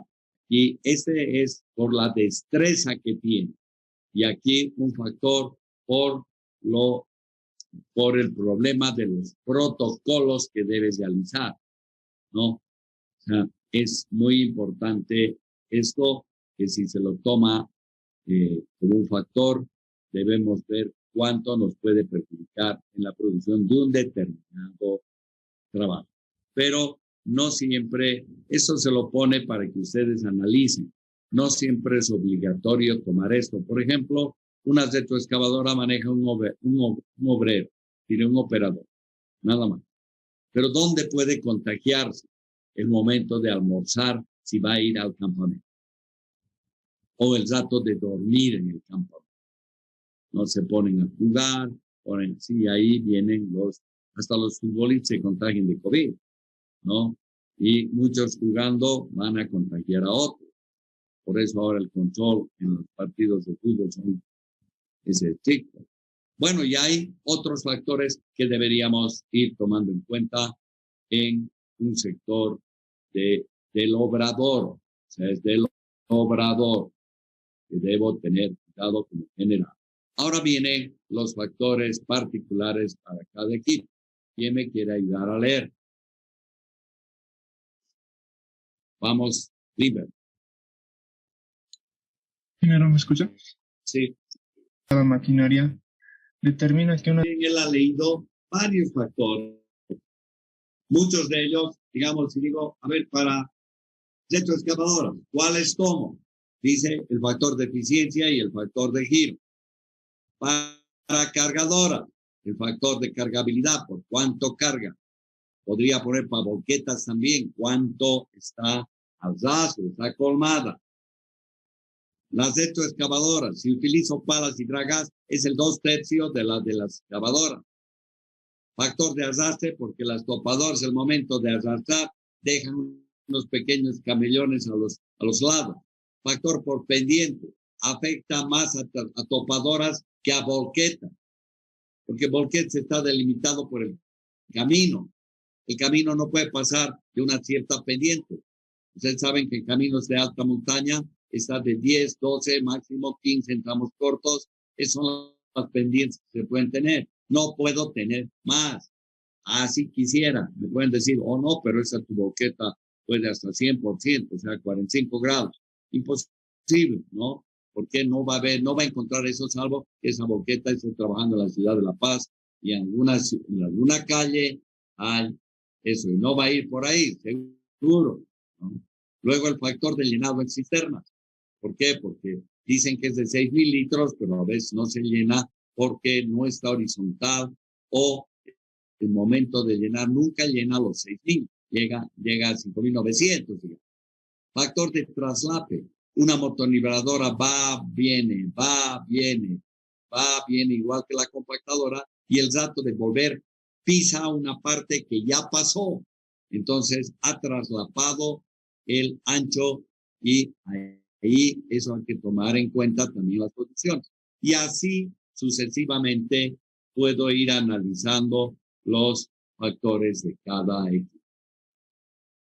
Y este es por la destreza que tiene. Y aquí un factor por el problema de los protocolos que debes realizar, ¿no? O sea, es muy importante esto, que si se lo toma como un factor, debemos ver cuánto nos puede perjudicar en la producción de un determinado trabajo. Pero no siempre, eso se lo pone para que ustedes analicen. No siempre es obligatorio tomar esto. Por ejemplo, una retroexcavadora maneja un obrero, tiene un operador, nada más. Pero ¿dónde puede contagiarse? El momento de almorzar, si va a ir al campamento. O el rato de dormir en el campamento. No se ponen a jugar, ponen así, ahí vienen hasta los futbolistas se contagian de COVID. ¿no? Y muchos jugando van a contagiar a otros. Por eso ahora el control en los partidos de fútbol es estricto. Bueno, y hay otros factores que deberíamos ir tomando en cuenta en un sector del obrador. O sea, es del obrador que debo tener cuidado como general. Ahora vienen los factores particulares para cada equipo. ¿Quién me quiere ayudar a leer? Vamos, Liber. Primero, ¿me escucha? Sí. Cada maquinaria determina que una... Él ha leído varios factores. Muchos de ellos, digamos, si digo, a ver, para retroexcavadoras, ¿cuáles tomo? Dice el factor de eficiencia y el factor de giro. Para cargadora, el factor de cargabilidad, por cuánto carga. Podría poner para boquetas también, cuánto está al ras, está colmada. Las retroexcavadoras, si utilizo palas y dragas, es el 2/3 de las excavadoras. Factor de arrastre, porque las topadoras, el momento de arrastrar, dejan unos pequeños camellones a los lados. Factor por pendiente, afecta más a topadoras que a volquetas, porque volquetas está delimitado por el camino. El camino no puede pasar de una cierta pendiente. Ustedes saben que en caminos de alta montaña está de 10, 12, máximo 15 en tramos cortos. Esas son las pendientes que se pueden tener. No puedo tener más. Así quisiera. Me pueden decir, oh no, pero esa tu boqueta puede hasta 100%, o sea, 45 grados. Imposible, ¿no? Porque no va a encontrar eso, salvo que esa boqueta esté trabajando en la ciudad de La Paz y en alguna calle hay eso. Y no va a ir por ahí, seguro, ¿no? Luego el factor de llenado en cisternas. ¿Por qué? Porque dicen que es de 6,000 litros, pero a veces no se llena porque no está horizontal o el momento de llenar nunca llena los 6,000, llega a 5,900. Digamos. Factor de traslape. Una motoniveladora va, viene, igual que la compactadora, y el rato de volver pisa una parte que ya pasó. Entonces ha traslapado el ancho y ahí eso hay que tomar en cuenta también las condiciones. Y así sucesivamente puedo ir analizando los factores de cada equipo.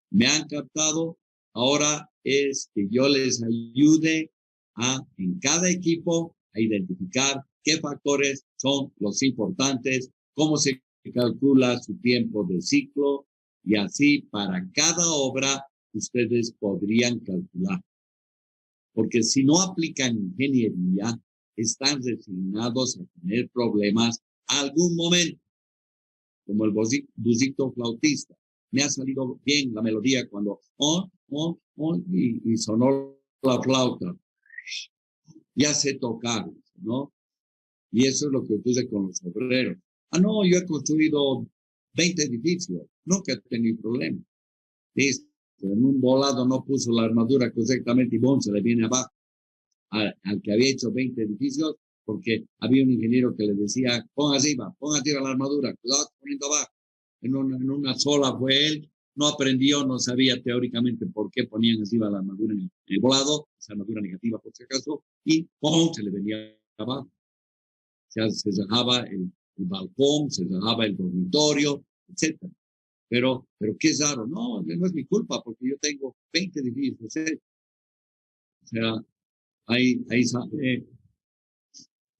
¿Me han captado? Ahora es que yo les ayude en cada equipo a identificar qué factores son los importantes, cómo se calcula su tiempo de ciclo y así para cada obra ustedes podrían calcular. Porque si no aplican ingeniería, están resignados a tener problemas algún momento, como el busito flautista. Me ha salido bien la melodía cuando y sonó la flauta. Ya sé tocar, ¿no? Y eso es lo que ocurre con los obreros. No, yo he construido 20 edificios, nunca he tenido problema. En un volado no puso la armadura correctamente y se le viene abajo al que había hecho 20 edificios, porque había un ingeniero que le decía, pon arriba la armadura, cuidado poniendo abajo. En una sola fue él, no aprendió, no sabía teóricamente por qué ponían arriba la armadura en el volado, esa armadura negativa por si acaso, y se le venía abajo. O sea, se cerraba el balcón, se cerraba el dormitorio, etc. Pero qué raro, no es mi culpa, porque yo tengo 20 edificios, ¿sí? O sea, ahí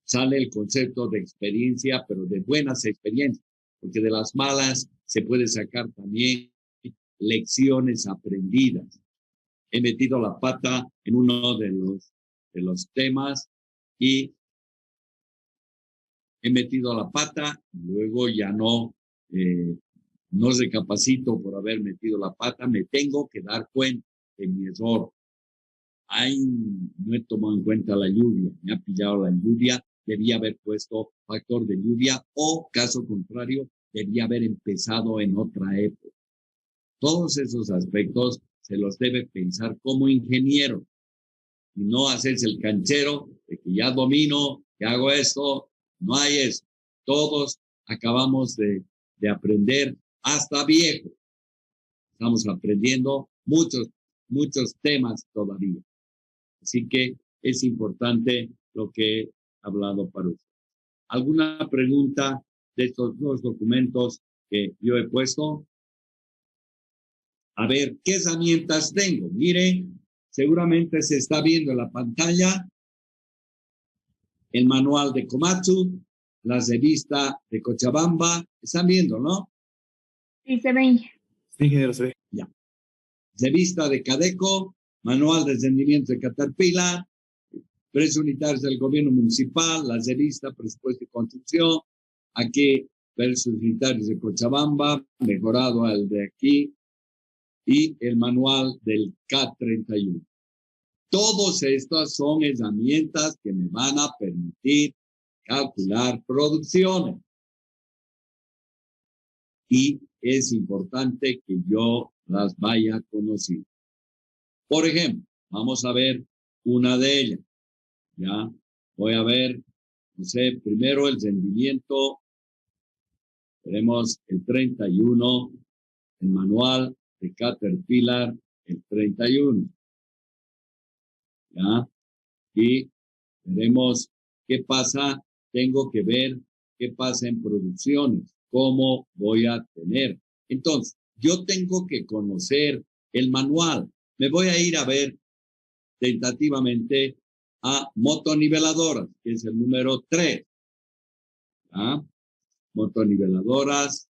sale el concepto de experiencia, pero de buenas experiencias, porque de las malas se puede sacar también lecciones aprendidas. He metido la pata en uno de los temas y he metido la pata, y luego ya no recapacito por haber metido la pata, me tengo que dar cuenta de mi error. No he tomado en cuenta la lluvia, me ha pillado la lluvia, debía haber puesto factor de lluvia o, caso contrario, debía haber empezado en otra época. Todos esos aspectos se los debe pensar como ingeniero y no hacerse el canchero de que ya domino, que hago esto. No hay eso. Todos acabamos de aprender hasta viejo. Estamos aprendiendo muchos temas todavía. Así que es importante lo que he hablado para ustedes. ¿Alguna pregunta de estos dos documentos que yo he puesto? A ver, ¿qué herramientas tengo? Miren, seguramente se está viendo en la pantalla el manual de Komatsu, la revista de Cochabamba. ¿Están viendo, no? Sí, se ven. Sí, ingeniero, se ve. Ya. Revista de Cadeco, manual de rendimiento de Caterpillar, precios unitarios del gobierno municipal, la revista presupuesto y construcción, aquí precios unitarios de Cochabamba, mejorado al de aquí, y el manual del K31. Todas estas son herramientas que me van a permitir calcular producciones. Y es importante que yo las vaya conociendo. Por ejemplo, vamos a ver una de ellas. Ya, voy a ver, no sé, primero el rendimiento. Tenemos el 31, el manual de Caterpillar, el 31. ¿Ya? Y veremos qué pasa. Tengo que ver qué pasa en producciones, cómo voy a tener. Entonces, yo tengo que conocer el manual. Me voy a ir a ver tentativamente a motoniveladoras, que es el número 3. ¿Ya? Motoniveladoras.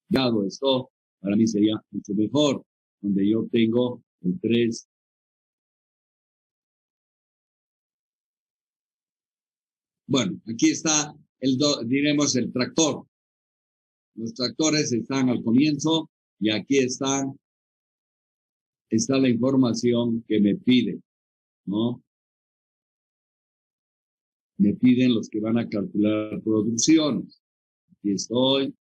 Dado esto, para mí sería mucho mejor, donde yo tengo el 3. Bueno, aquí está diremos el tractor. Los tractores están al comienzo y aquí está la información que me piden, ¿no? Me piden los que van a calcular producciones. Aquí estoy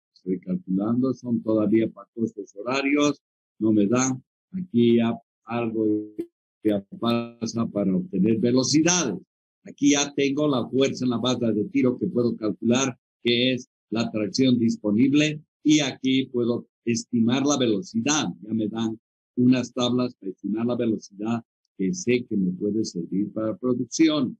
calculando, son todavía para costos horarios, no me dan. Aquí ya algo que pasa para obtener velocidades. Aquí ya tengo la fuerza en la barra de tiro que puedo calcular, que es la tracción disponible, y aquí puedo estimar la velocidad. Ya me dan unas tablas para estimar la velocidad que sé que me puede servir para producción.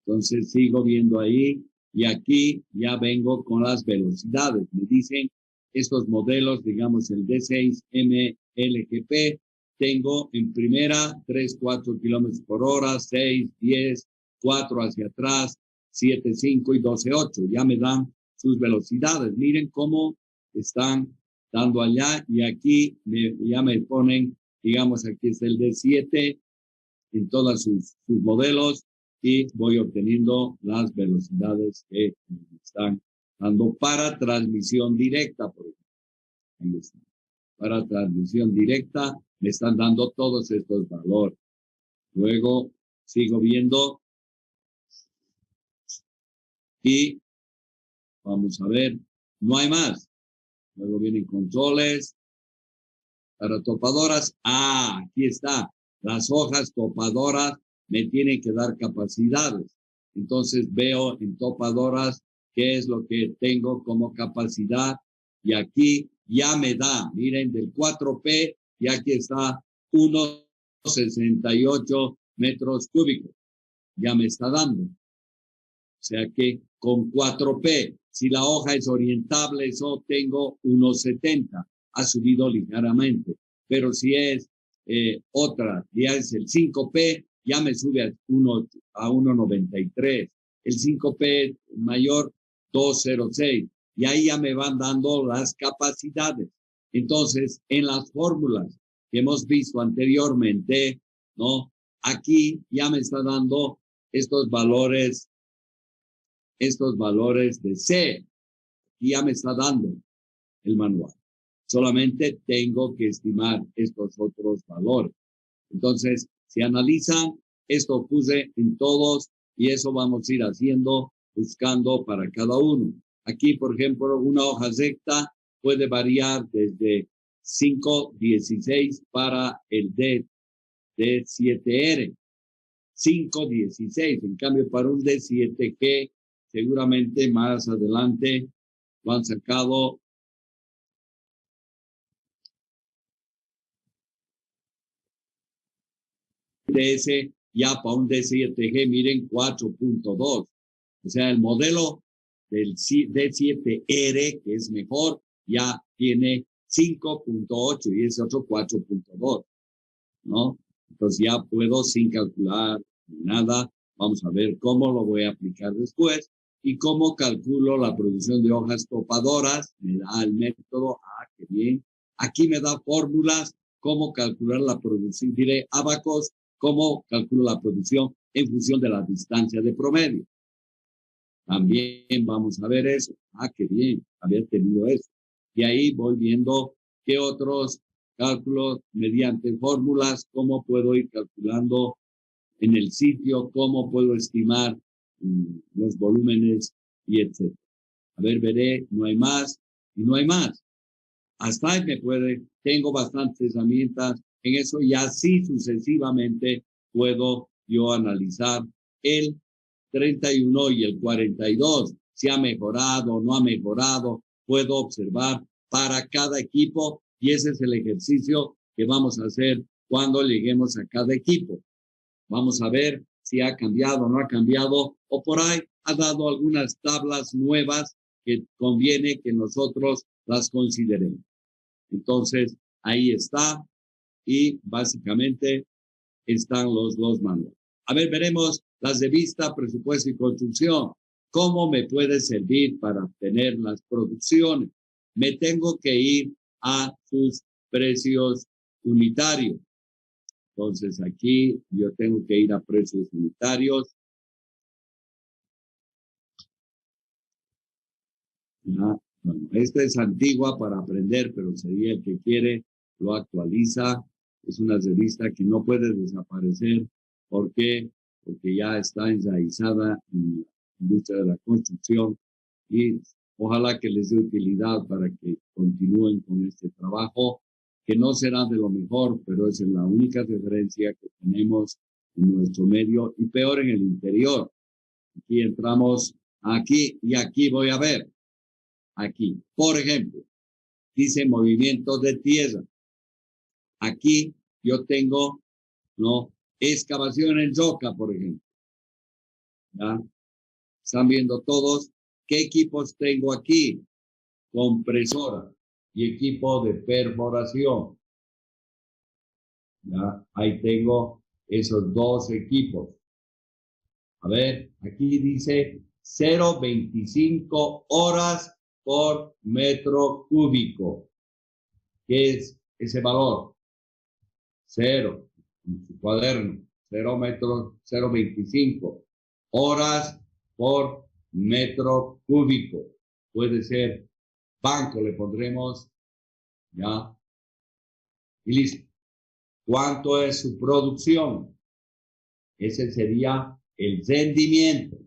Entonces sigo viendo ahí y aquí ya vengo con las velocidades. Me dicen estos modelos, digamos el D6 MLGP, tengo en primera 3, 4 kilómetros por hora, 6, 10, 4 hacia atrás, 7, 5 y 12, 8. Ya me dan sus velocidades. Miren cómo están dando allá y aquí ya me ponen, digamos, aquí es el D7 en todos sus modelos y voy obteniendo las velocidades que me están dando para transmisión directa, por ejemplo. Ahí está. Para transmisión directa me están dando todos estos valores. Luego sigo viendo y vamos a ver, no hay más. Luego vienen controles para topadoras. Aquí está. Las hojas topadoras me tienen que dar capacidades. Entonces veo en topadoras qué es lo que tengo como capacidad y aquí ya me da, miren, del 4P y aquí está 1,68 metros cúbicos. Ya me está dando. O sea que con 4P, si la hoja es orientable, eso tengo 1,70. Ha subido ligeramente. Pero si es otra, ya es el 5P, ya me sube a 1,93. El 5P mayor, 2,06. Y ahí ya me van dando las capacidades. Entonces, en las fórmulas que hemos visto anteriormente, ¿no? Aquí ya me está dando estos valores de C. Y ya me está dando el manual. Solamente tengo que estimar estos otros valores. Entonces, si analizan, esto puse en todos y eso vamos a ir haciendo, buscando para cada uno. Aquí, por ejemplo, una hoja recta puede variar desde 5,16 para el D7R. 5,16. En cambio, para un D7G, seguramente más adelante lo han sacado DS, ya para un D7G, miren, 4.2. O sea, el modelo del D7R, que es mejor, ya tiene 5.8 y ese otro 4.2, ¿no? Entonces ya puedo, sin calcular nada, vamos a ver cómo lo voy a aplicar después y cómo calculo la producción de hojas topadoras. Me da el método, qué bien. Aquí me da fórmulas, cómo calcular la producción, diré abacos, cómo calculo la producción en función de la distancia de promedio. También vamos a ver eso. Qué bien, había tenido eso. Y ahí voy viendo qué otros cálculos mediante fórmulas, cómo puedo ir calculando en el sitio, cómo puedo estimar los volúmenes y etc. A ver, veré, no hay más y no hay más. Hasta ahí tengo bastantes herramientas en eso y así sucesivamente puedo yo analizar el 31 y el 42, si ha mejorado o no ha mejorado, puedo observar para cada equipo y ese es el ejercicio que vamos a hacer cuando lleguemos a cada equipo. Vamos a ver si ha cambiado o no ha cambiado o por ahí ha dado algunas tablas nuevas que conviene que nosotros las consideremos. Entonces, ahí está y básicamente están los dos manuales. A ver, veremos las de vista, presupuesto y construcción. ¿Cómo me puede servir para obtener las producciones? Me tengo que ir a sus precios unitarios. Entonces, aquí yo tengo que ir a precios unitarios. Bueno, esta es antigua para aprender, pero sería el que quiere, lo actualiza. Es una revista que no puede desaparecer. ¿Por qué? Porque ya está enraizada en la industria de la construcción y ojalá que les dé utilidad para que continúen con este trabajo, que no será de lo mejor, pero es la única referencia que tenemos en nuestro medio y peor en el interior. Aquí entramos aquí y aquí voy a ver. Aquí, por ejemplo, dice movimiento de tierra. Aquí yo tengo, ¿no? Excavación en roca, por ejemplo. ¿Ya? Están viendo todos qué equipos tengo aquí. Compresora y equipo de perforación. ¿Ya? Ahí tengo esos dos equipos. A ver, aquí dice 0.25 horas por metro cúbico. ¿Qué es ese valor? 0. En su cuaderno, 0.25 horas por metro cúbico. Puede ser banco, le pondremos, ya, y listo. ¿Cuánto es su producción? Ese sería el rendimiento.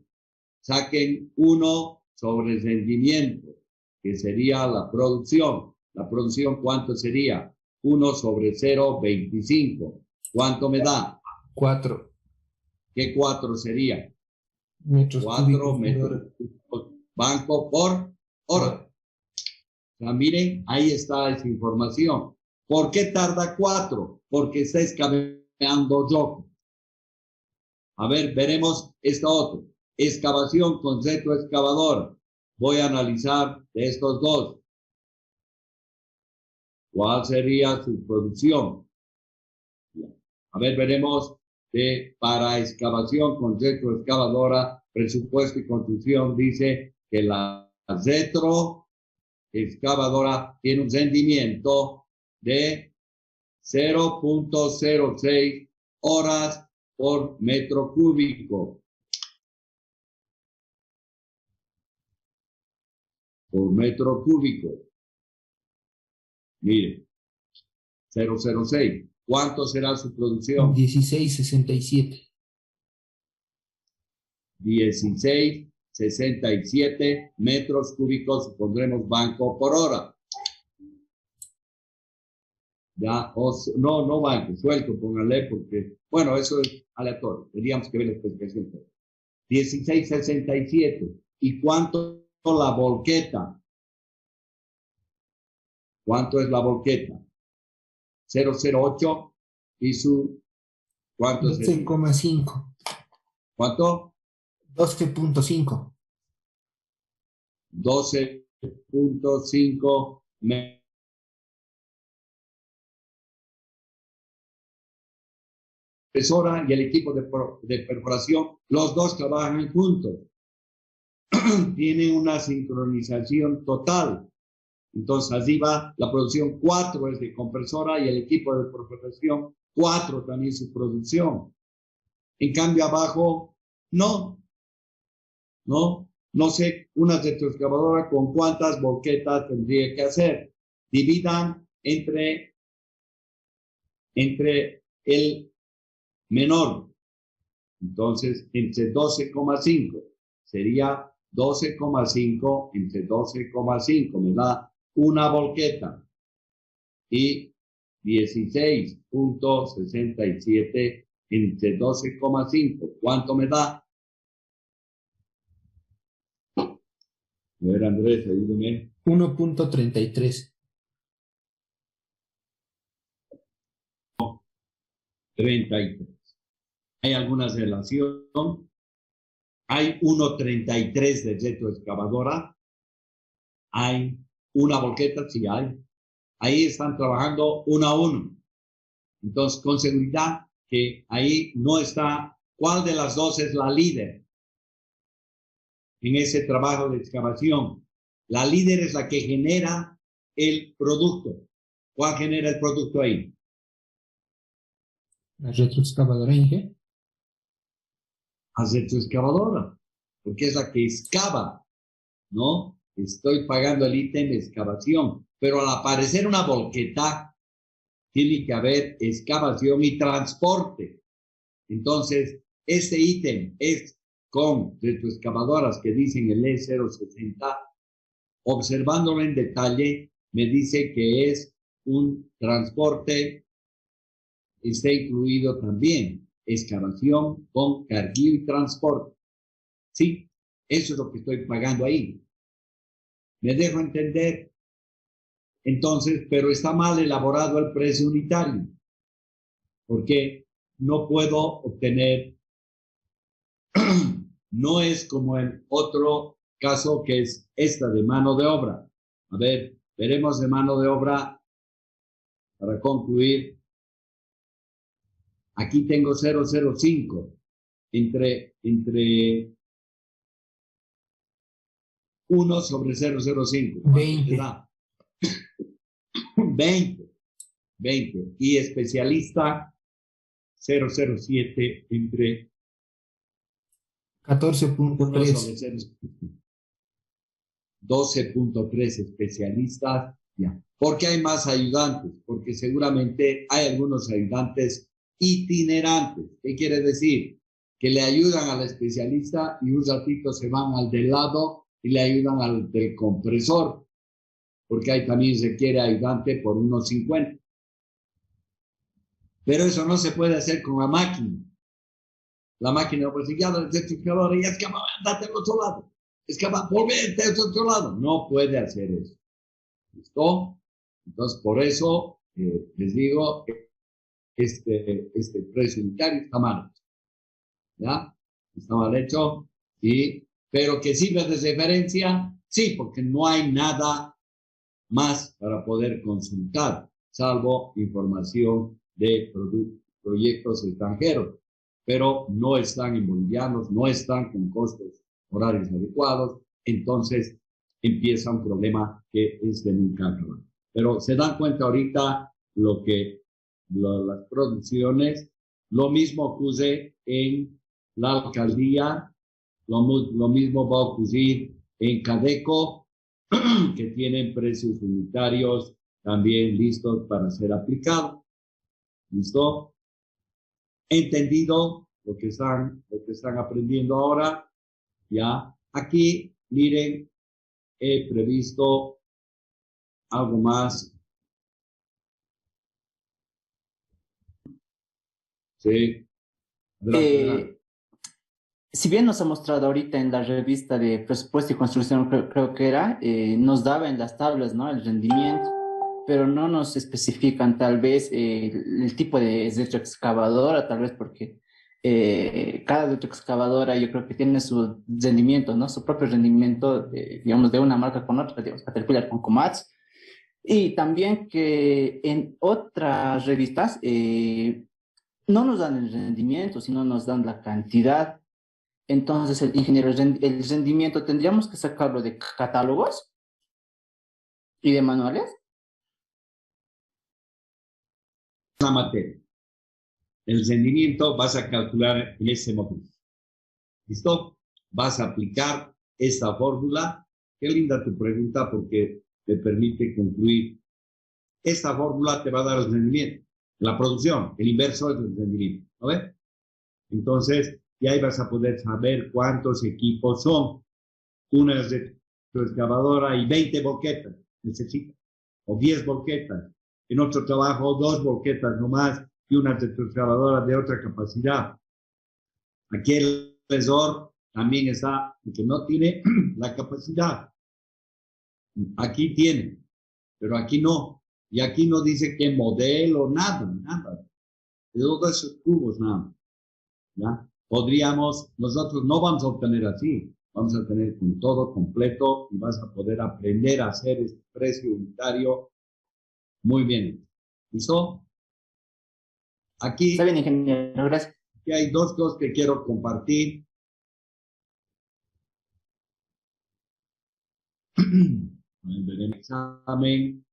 Saquen 1 sobre el rendimiento, que sería la producción. La producción, ¿cuánto sería? 1 sobre 0.25. ¿Cuánto me da? 4 ¿Qué 4 sería? metros 4 cúbicos metros cúbicos banco por hora. O sea, miren, ahí está esa información. ¿Por qué tarda 4? Porque está excavando roca. A ver, veremos esta otra. Excavación con retroexcavadora. Voy a analizar de estos dos. ¿Cuál sería su producción? A ver, veremos para excavación con retroexcavadora, presupuesto y construcción, dice que la retroexcavadora tiene un rendimiento de 0.06 horas por metro cúbico. Por metro cúbico. Mire, 0.06. ¿Cuánto será su producción? 16.67. 16.67 metros cúbicos, supondremos banco por hora. Ya, no banco, suelto, póngale, porque, bueno, eso es aleatorio. Tendríamos que ver la especificación. 16.67. ¿Y cuánto la volqueta? ¿Cuánto es la volqueta? 008 y su... ¿Cuánto es? 12,5. ¿Cuánto? 12,5. 12,5 impresora y el equipo de perforación, los dos trabajan juntos. Tienen una sincronización total. Entonces, allí va la producción 4 es de compresora y el equipo de perforación 4 también su producción. En cambio, abajo, no sé, una retroexcavadora con cuántas volquetas tendría que hacer. Dividan entre el menor. Entonces, entre 12,5 sería 12,5 entre 12,5 me da una volqueta y 16,67 entre 12,5. ¿Cuánto me da? A ver, Andrés, ayúdame. 1,33. 33. ¿Hay alguna relación? ¿Hay 1,33 de retroexcavadora? ¿Hay una volqueta? Sí hay. Ahí están trabajando 1 a 1. Entonces, con seguridad que ahí no está. ¿Cuál de las dos es la líder en ese trabajo de excavación? La líder es la que genera el producto. ¿Cuál genera el producto ahí? La retroexcavadora, Inge. La retroexcavadora, porque es la que excava, ¿no? Estoy pagando el ítem de excavación, pero al aparecer una volqueta, tiene que haber excavación y transporte. Entonces, este ítem es con retroexcavadoras que dicen el E060, observándolo en detalle, me dice que es un transporte, está incluido también excavación con carguío y transporte. Sí, eso es lo que estoy pagando ahí. ¿Me dejo entender? Entonces, pero está mal elaborado el precio unitario, porque no puedo obtener, no es como en otro caso que es esta de mano de obra. A ver, veremos de mano de obra para concluir. Aquí tengo 0,05 entre 1 sobre 0,05. 20. Y especialista 0,07 entre 14,3. 12,3 especialistas. Ya. ¿Por qué hay más ayudantes? Porque seguramente hay algunos ayudantes itinerantes. ¿Qué quiere decir? Que le ayudan al especialista y un ratito se van al del lado y le ayudan al del compresor, porque ahí también se quiere ayudante por unos 50. Pero eso no se puede hacer con la máquina. La máquina, pues ya el rectificador y excava, andate al otro lado. Excava, volvete al otro lado. No puede hacer eso. ¿Listo? Entonces, por eso les digo que este precio unitario está mal hecho. ¿Ya? Está mal hecho. Pero que sirve de referencia, sí, porque no hay nada más para poder consultar, salvo información de proyectos extranjeros, pero no están en bolivianos, no están con costos horarios adecuados, entonces empieza un problema que es de nunca acabar. Pero se dan cuenta ahorita las producciones, lo mismo ocurre en la alcaldía, lo mismo va a ocurrir en Cadeco, que tienen precios unitarios también listos para ser aplicados. ¿Listo? ¿Entendido lo que están aprendiendo ahora? Ya. Aquí, miren, he previsto algo más. Sí. Si bien nos ha mostrado ahorita en la revista de presupuesto y construcción, creo que era, nos daba en las tablas, ¿no? El rendimiento, pero no nos especifican tal vez el tipo de retroexcavadora, tal vez porque cada retroexcavadora yo creo que tiene su rendimiento, ¿no? Su propio rendimiento, digamos, de una marca con otra, digamos, Caterpillar con Komatsu. Y también que en otras revistas no nos dan el rendimiento, sino nos dan la cantidad. Entonces, el ingeniero, el rendimiento tendríamos que sacarlo de catálogos y de manuales. La materia. El rendimiento vas a calcular en ese módulo. ¿Listo? Vas a aplicar esta fórmula. Qué linda tu pregunta porque te permite concluir. Esta fórmula te va a dar el rendimiento. La producción, el inverso es el rendimiento. ¿No ves? Entonces, y ahí vas a poder saber cuántos equipos son. Una retroexcavadora y 20 volquetas necesita, o 10 volquetas. En otro trabajo, 2 volquetas nomás y una retroexcavadora de otra capacidad. Aquí el profesor también está, porque no tiene la capacidad. Aquí tiene, pero aquí no. Y aquí no dice qué modelo, nada. De todos esos tubos, nada. ¿Ya? Podríamos, nosotros no vamos a obtener así, vamos a tener con todo completo y vas a poder aprender a hacer este precio unitario muy bien. ¿Listo? Aquí, Está bien, ingeniero, gracias. aquí hay dos cosas que quiero compartir. El examen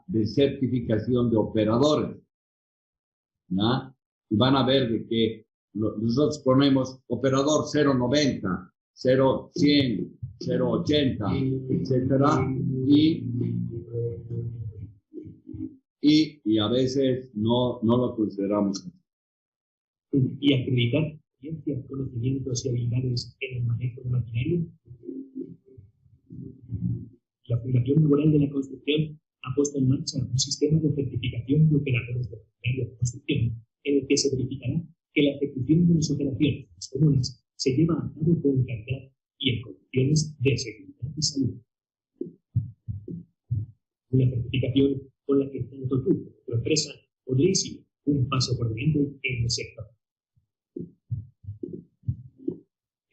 de certificación de operadores. ¿Ya? Y van a ver de que nosotros ponemos operador 090, 0100, 080, etcétera, y a veces no lo consideramos. Y acreditar experiencia, conocimientos y habilidades en el manejo de maquinaria. La Fundación Laboral de la Construcción ha puesto en marcha un sistema de certificación de operadores de maquinaria de construcción en el que se verificará que la ejecución de las operaciones comunes se lleva a cabo con calidad y en condiciones de seguridad y salud. Una certificación con la que tanto tú como tu empresa podréis ir un paso por delante en el sector.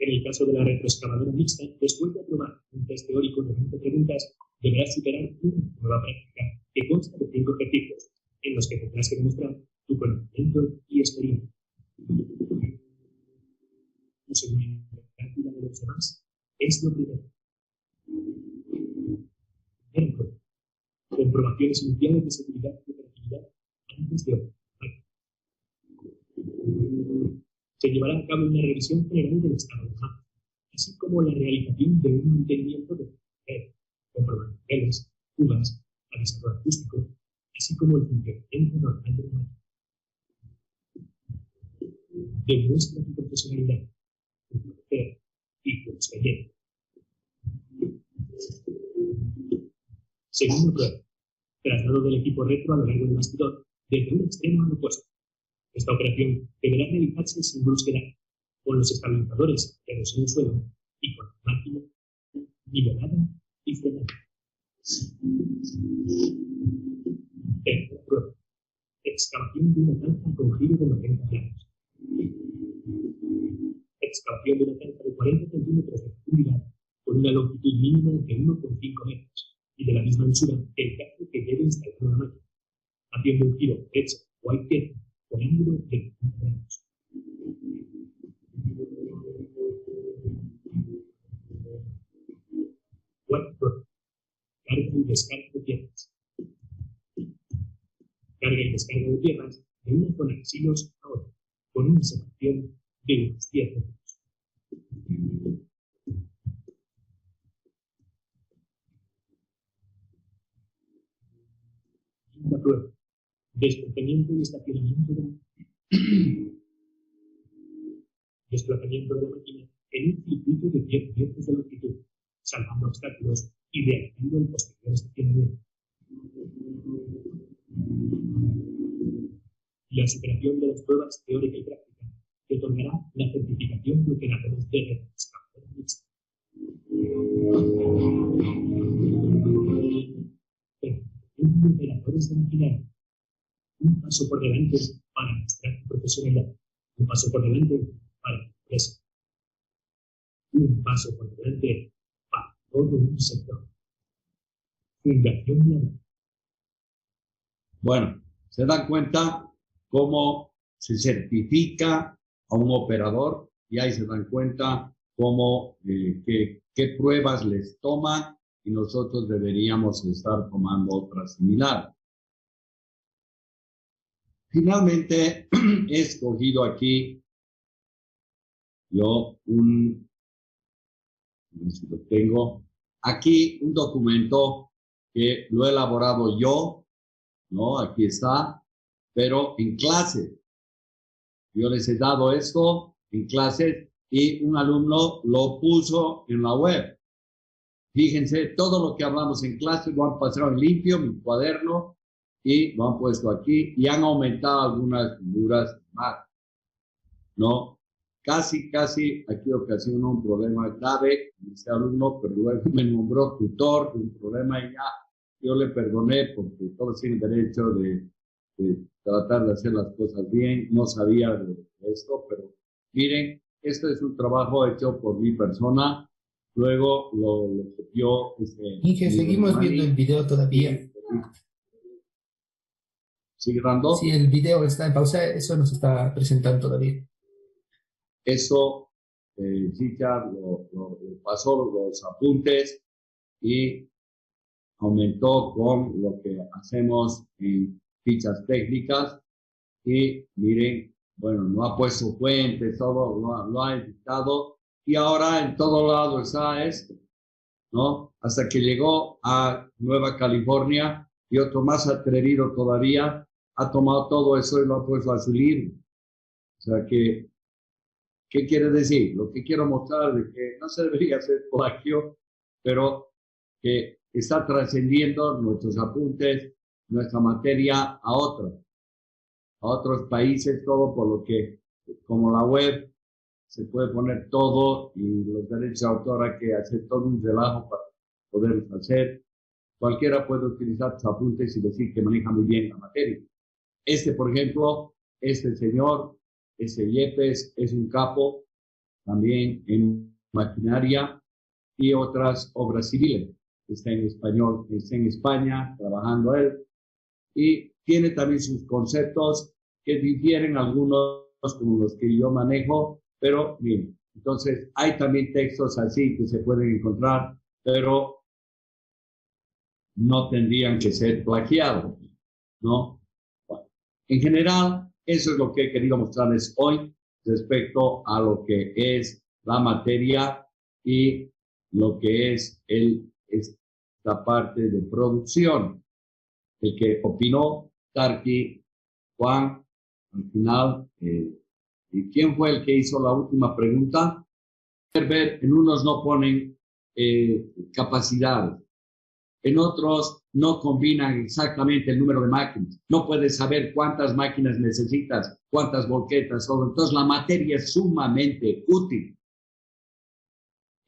En el caso de la retroexcavadora mixta, después de aprobar un test teórico de 20 preguntas, deberás superar una nueva práctica que consta de 5 ejercicios, en los que tendrás que demostrar tu conocimiento y experiencia. Tu seguridad práctica de los demás es lo primero. Ejemplo, comprobaciones iniciales de seguridad y operatividad antes de operar. Se llevará a cabo una revisión general del estado de máquina, así como la realización de un mantenimiento de comprobando niveles, fugas, avisador acústico, así como el funcionamiento normal de la máquina. Demuestra tu profesionalidad, tu conocer y tu experiencia. Segunda prueba. Traslado del equipo retro a lo largo del bastidor desde un extremo al opuesto. Esta operación deberá realizarse sin brusquedad, con los estabilizadores apoyados en el suelo y con la máquina nivelada y frenada. Tercera prueba. Excavación de una zanja con giro de 90 grados. Excavación de una zanja de 40 centímetros de profundidad con una longitud mínima de 1,5 metros y de la misma anchura que el cable que debe instalar una máquina, haciendo un giro derecha o a izquierda con ángulo de 90 grados. Cuarta prueba. Carga y descarga de tierras. Carga y descarga de tierras de una zona de silos a otra, con una separación de unos 10 metros. Quinta prueba. Desplazamiento y estacionamiento de la máquina. Desplazamiento de la máquina en un circuito de 10 metros de longitud, salvando obstáculos y realizando el posterior estacionamiento. La superación de las pruebas teórica y práctica que otorgará la certificación de operadores de retroexcavadora mixta. operadores de maquinaria. Un paso por delante para nuestra profesionalidad. Un paso por delante para la empresa. Un paso por delante para todo un sector. Fundación Global. Bueno, se dan cuenta cómo se certifica a un operador y ahí se dan cuenta cómo, qué pruebas les toman y nosotros deberíamos estar tomando otras similares. Finalmente, he escogido aquí yo no sé si lo tengo, aquí un documento que lo he elaborado yo, ¿no? Aquí está, pero en clase. Yo les he dado esto en clase y un alumno lo puso en la web. Fíjense, todo lo que hablamos en clase lo han pasado en limpio, mi cuaderno, y lo han puesto aquí y han aumentado algunas figuras más, ¿no? Casi, aquí ocasionó un problema grave en este alumno, pero luego me nombró tutor de un problema y ya yo le perdoné porque todos tienen derecho de tratar de hacer las cosas bien. No sabía de esto, pero miren, esto es un trabajo hecho por mi persona. Luego lo copió. Inge, seguimos viendo el video todavía. ¿Sigue dando? Sí, el video está en pausa, eso nos está presentando todavía. Eso, Richard lo pasó los apuntes y aumentó con lo que hacemos en fichas técnicas. Y miren, bueno, no ha puesto fuentes, todo lo ha editado y ahora en todo lado está esto, ¿no? Hasta que llegó a Nueva California y otro más atrevido todavía ha tomado todo eso y lo ha puesto a su libro. O sea que, ¿qué quiere decir? Lo que quiero mostrar es que no se debería hacer plagio, pero que está trascendiendo nuestros apuntes, nuestra materia a otros países, todo por lo que, como la web, se puede poner todo y los derechos de autor hay que hacer todo un relajo para poderlos hacer. Cualquiera puede utilizar sus apuntes y decir que maneja muy bien la materia. Por ejemplo, este señor, Yepes, es un capo también en maquinaria y otras obras civiles. Está en español, está en España trabajando él y tiene también sus conceptos que difieren algunos con los que yo manejo, pero bien, entonces hay también textos así que se pueden encontrar, pero no tendrían que ser plagiados, ¿no? Bueno, en general, eso es lo que he querido mostrarles hoy respecto a lo que es la materia y lo que es esta parte de producción. El que opinó, Tarki, Juan, al final, ¿y quién fue el que hizo la última pregunta? Ver, en unos no ponen capacidades, en otros no combinan exactamente el número de máquinas. No puedes saber cuántas máquinas necesitas, cuántas volquetas, todo. Entonces la materia es sumamente útil.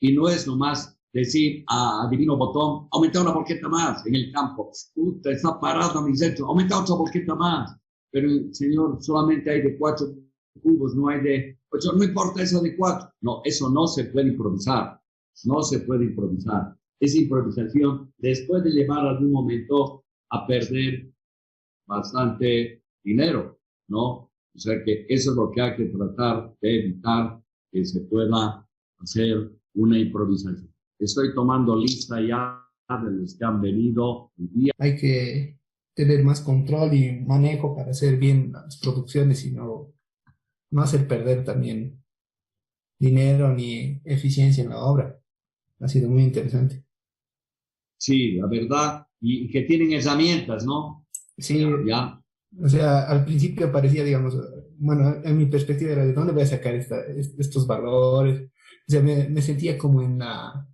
Y no es nomás decir a divino botón, aumenta una volqueta más en el campo. Puta, está parado mi centro, aumenta otra volqueta más. Pero, señor, solamente hay de 4 cubos, no hay de 8. No importa eso de 4. No, eso no se puede improvisar. No se puede improvisar. Esa improvisación después de llevar algún momento a perder bastante dinero, ¿no? O sea que eso es lo que hay que tratar de evitar, que se pueda hacer una improvisación. Estoy tomando lista ya de los que han venido el día. Hay que tener más control y manejo para hacer bien las producciones y no hacer perder también dinero ni eficiencia en la obra. Ha sido muy interesante. Sí, la verdad, y que tienen herramientas, ¿no? Sí, ya. O sea, al principio parecía, digamos, bueno, en mi perspectiva era de dónde voy a sacar estos valores. O sea, me sentía como en la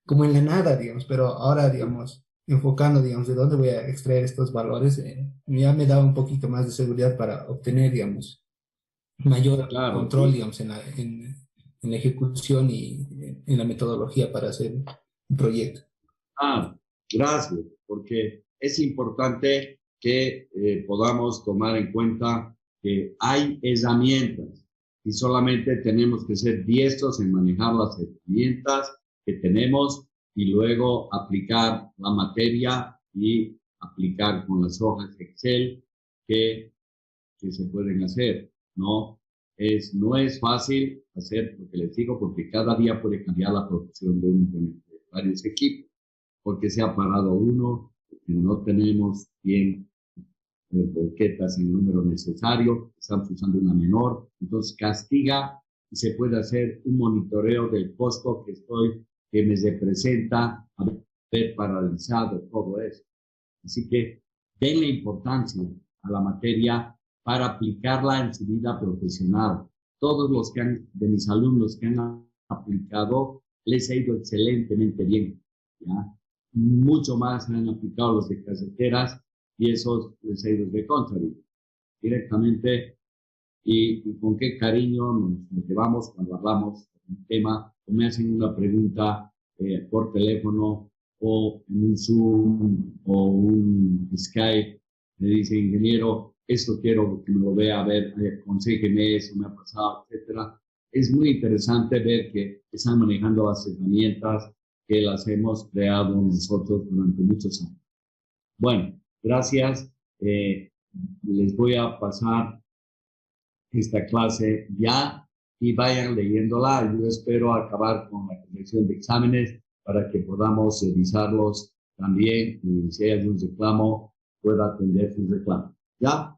nada, digamos, pero ahora, digamos, enfocando, digamos, de dónde voy a extraer estos valores, ya me da un poquito más de seguridad para obtener, digamos, mayor control, digamos, en la ejecución y en la metodología para hacer un proyecto. Gracias, porque es importante que podamos tomar en cuenta que hay herramientas y solamente tenemos que ser diestros en manejar las herramientas que tenemos y luego aplicar la materia y aplicar con las hojas Excel que se pueden hacer, ¿no? No es fácil hacer lo que les digo, porque cada día puede cambiar la producción de varios equipos, porque se ha parado uno, porque no tenemos bien volquetas en el número necesario, estamos usando una menor, entonces castiga y se puede hacer un monitoreo del costo que me representa haber paralizado todo eso. Así que denle importancia a la materia para aplicarla en su vida profesional. Todos los de mis alumnos que han aplicado, les ha ido excelentemente bien, ¿ya? Mucho más han aplicado los de carreteras y esos les ha ido de contra directamente. Y con qué cariño nos llevamos cuando hablamos de un tema, o me hacen una pregunta por teléfono o en un Zoom o un Skype, me dice, ingeniero, esto quiero que me lo vea, a ver, aconséjeme, eso me ha pasado, etcétera. Es muy interesante ver que están manejando las herramientas que las hemos creado nosotros durante muchos años. Bueno, gracias. Les voy a pasar esta clase ya y vayan leyéndola. Yo espero acabar con la corrección de exámenes para que podamos revisarlos también y si hay algún reclamo, pueda atender sus reclamos. ¿Ya?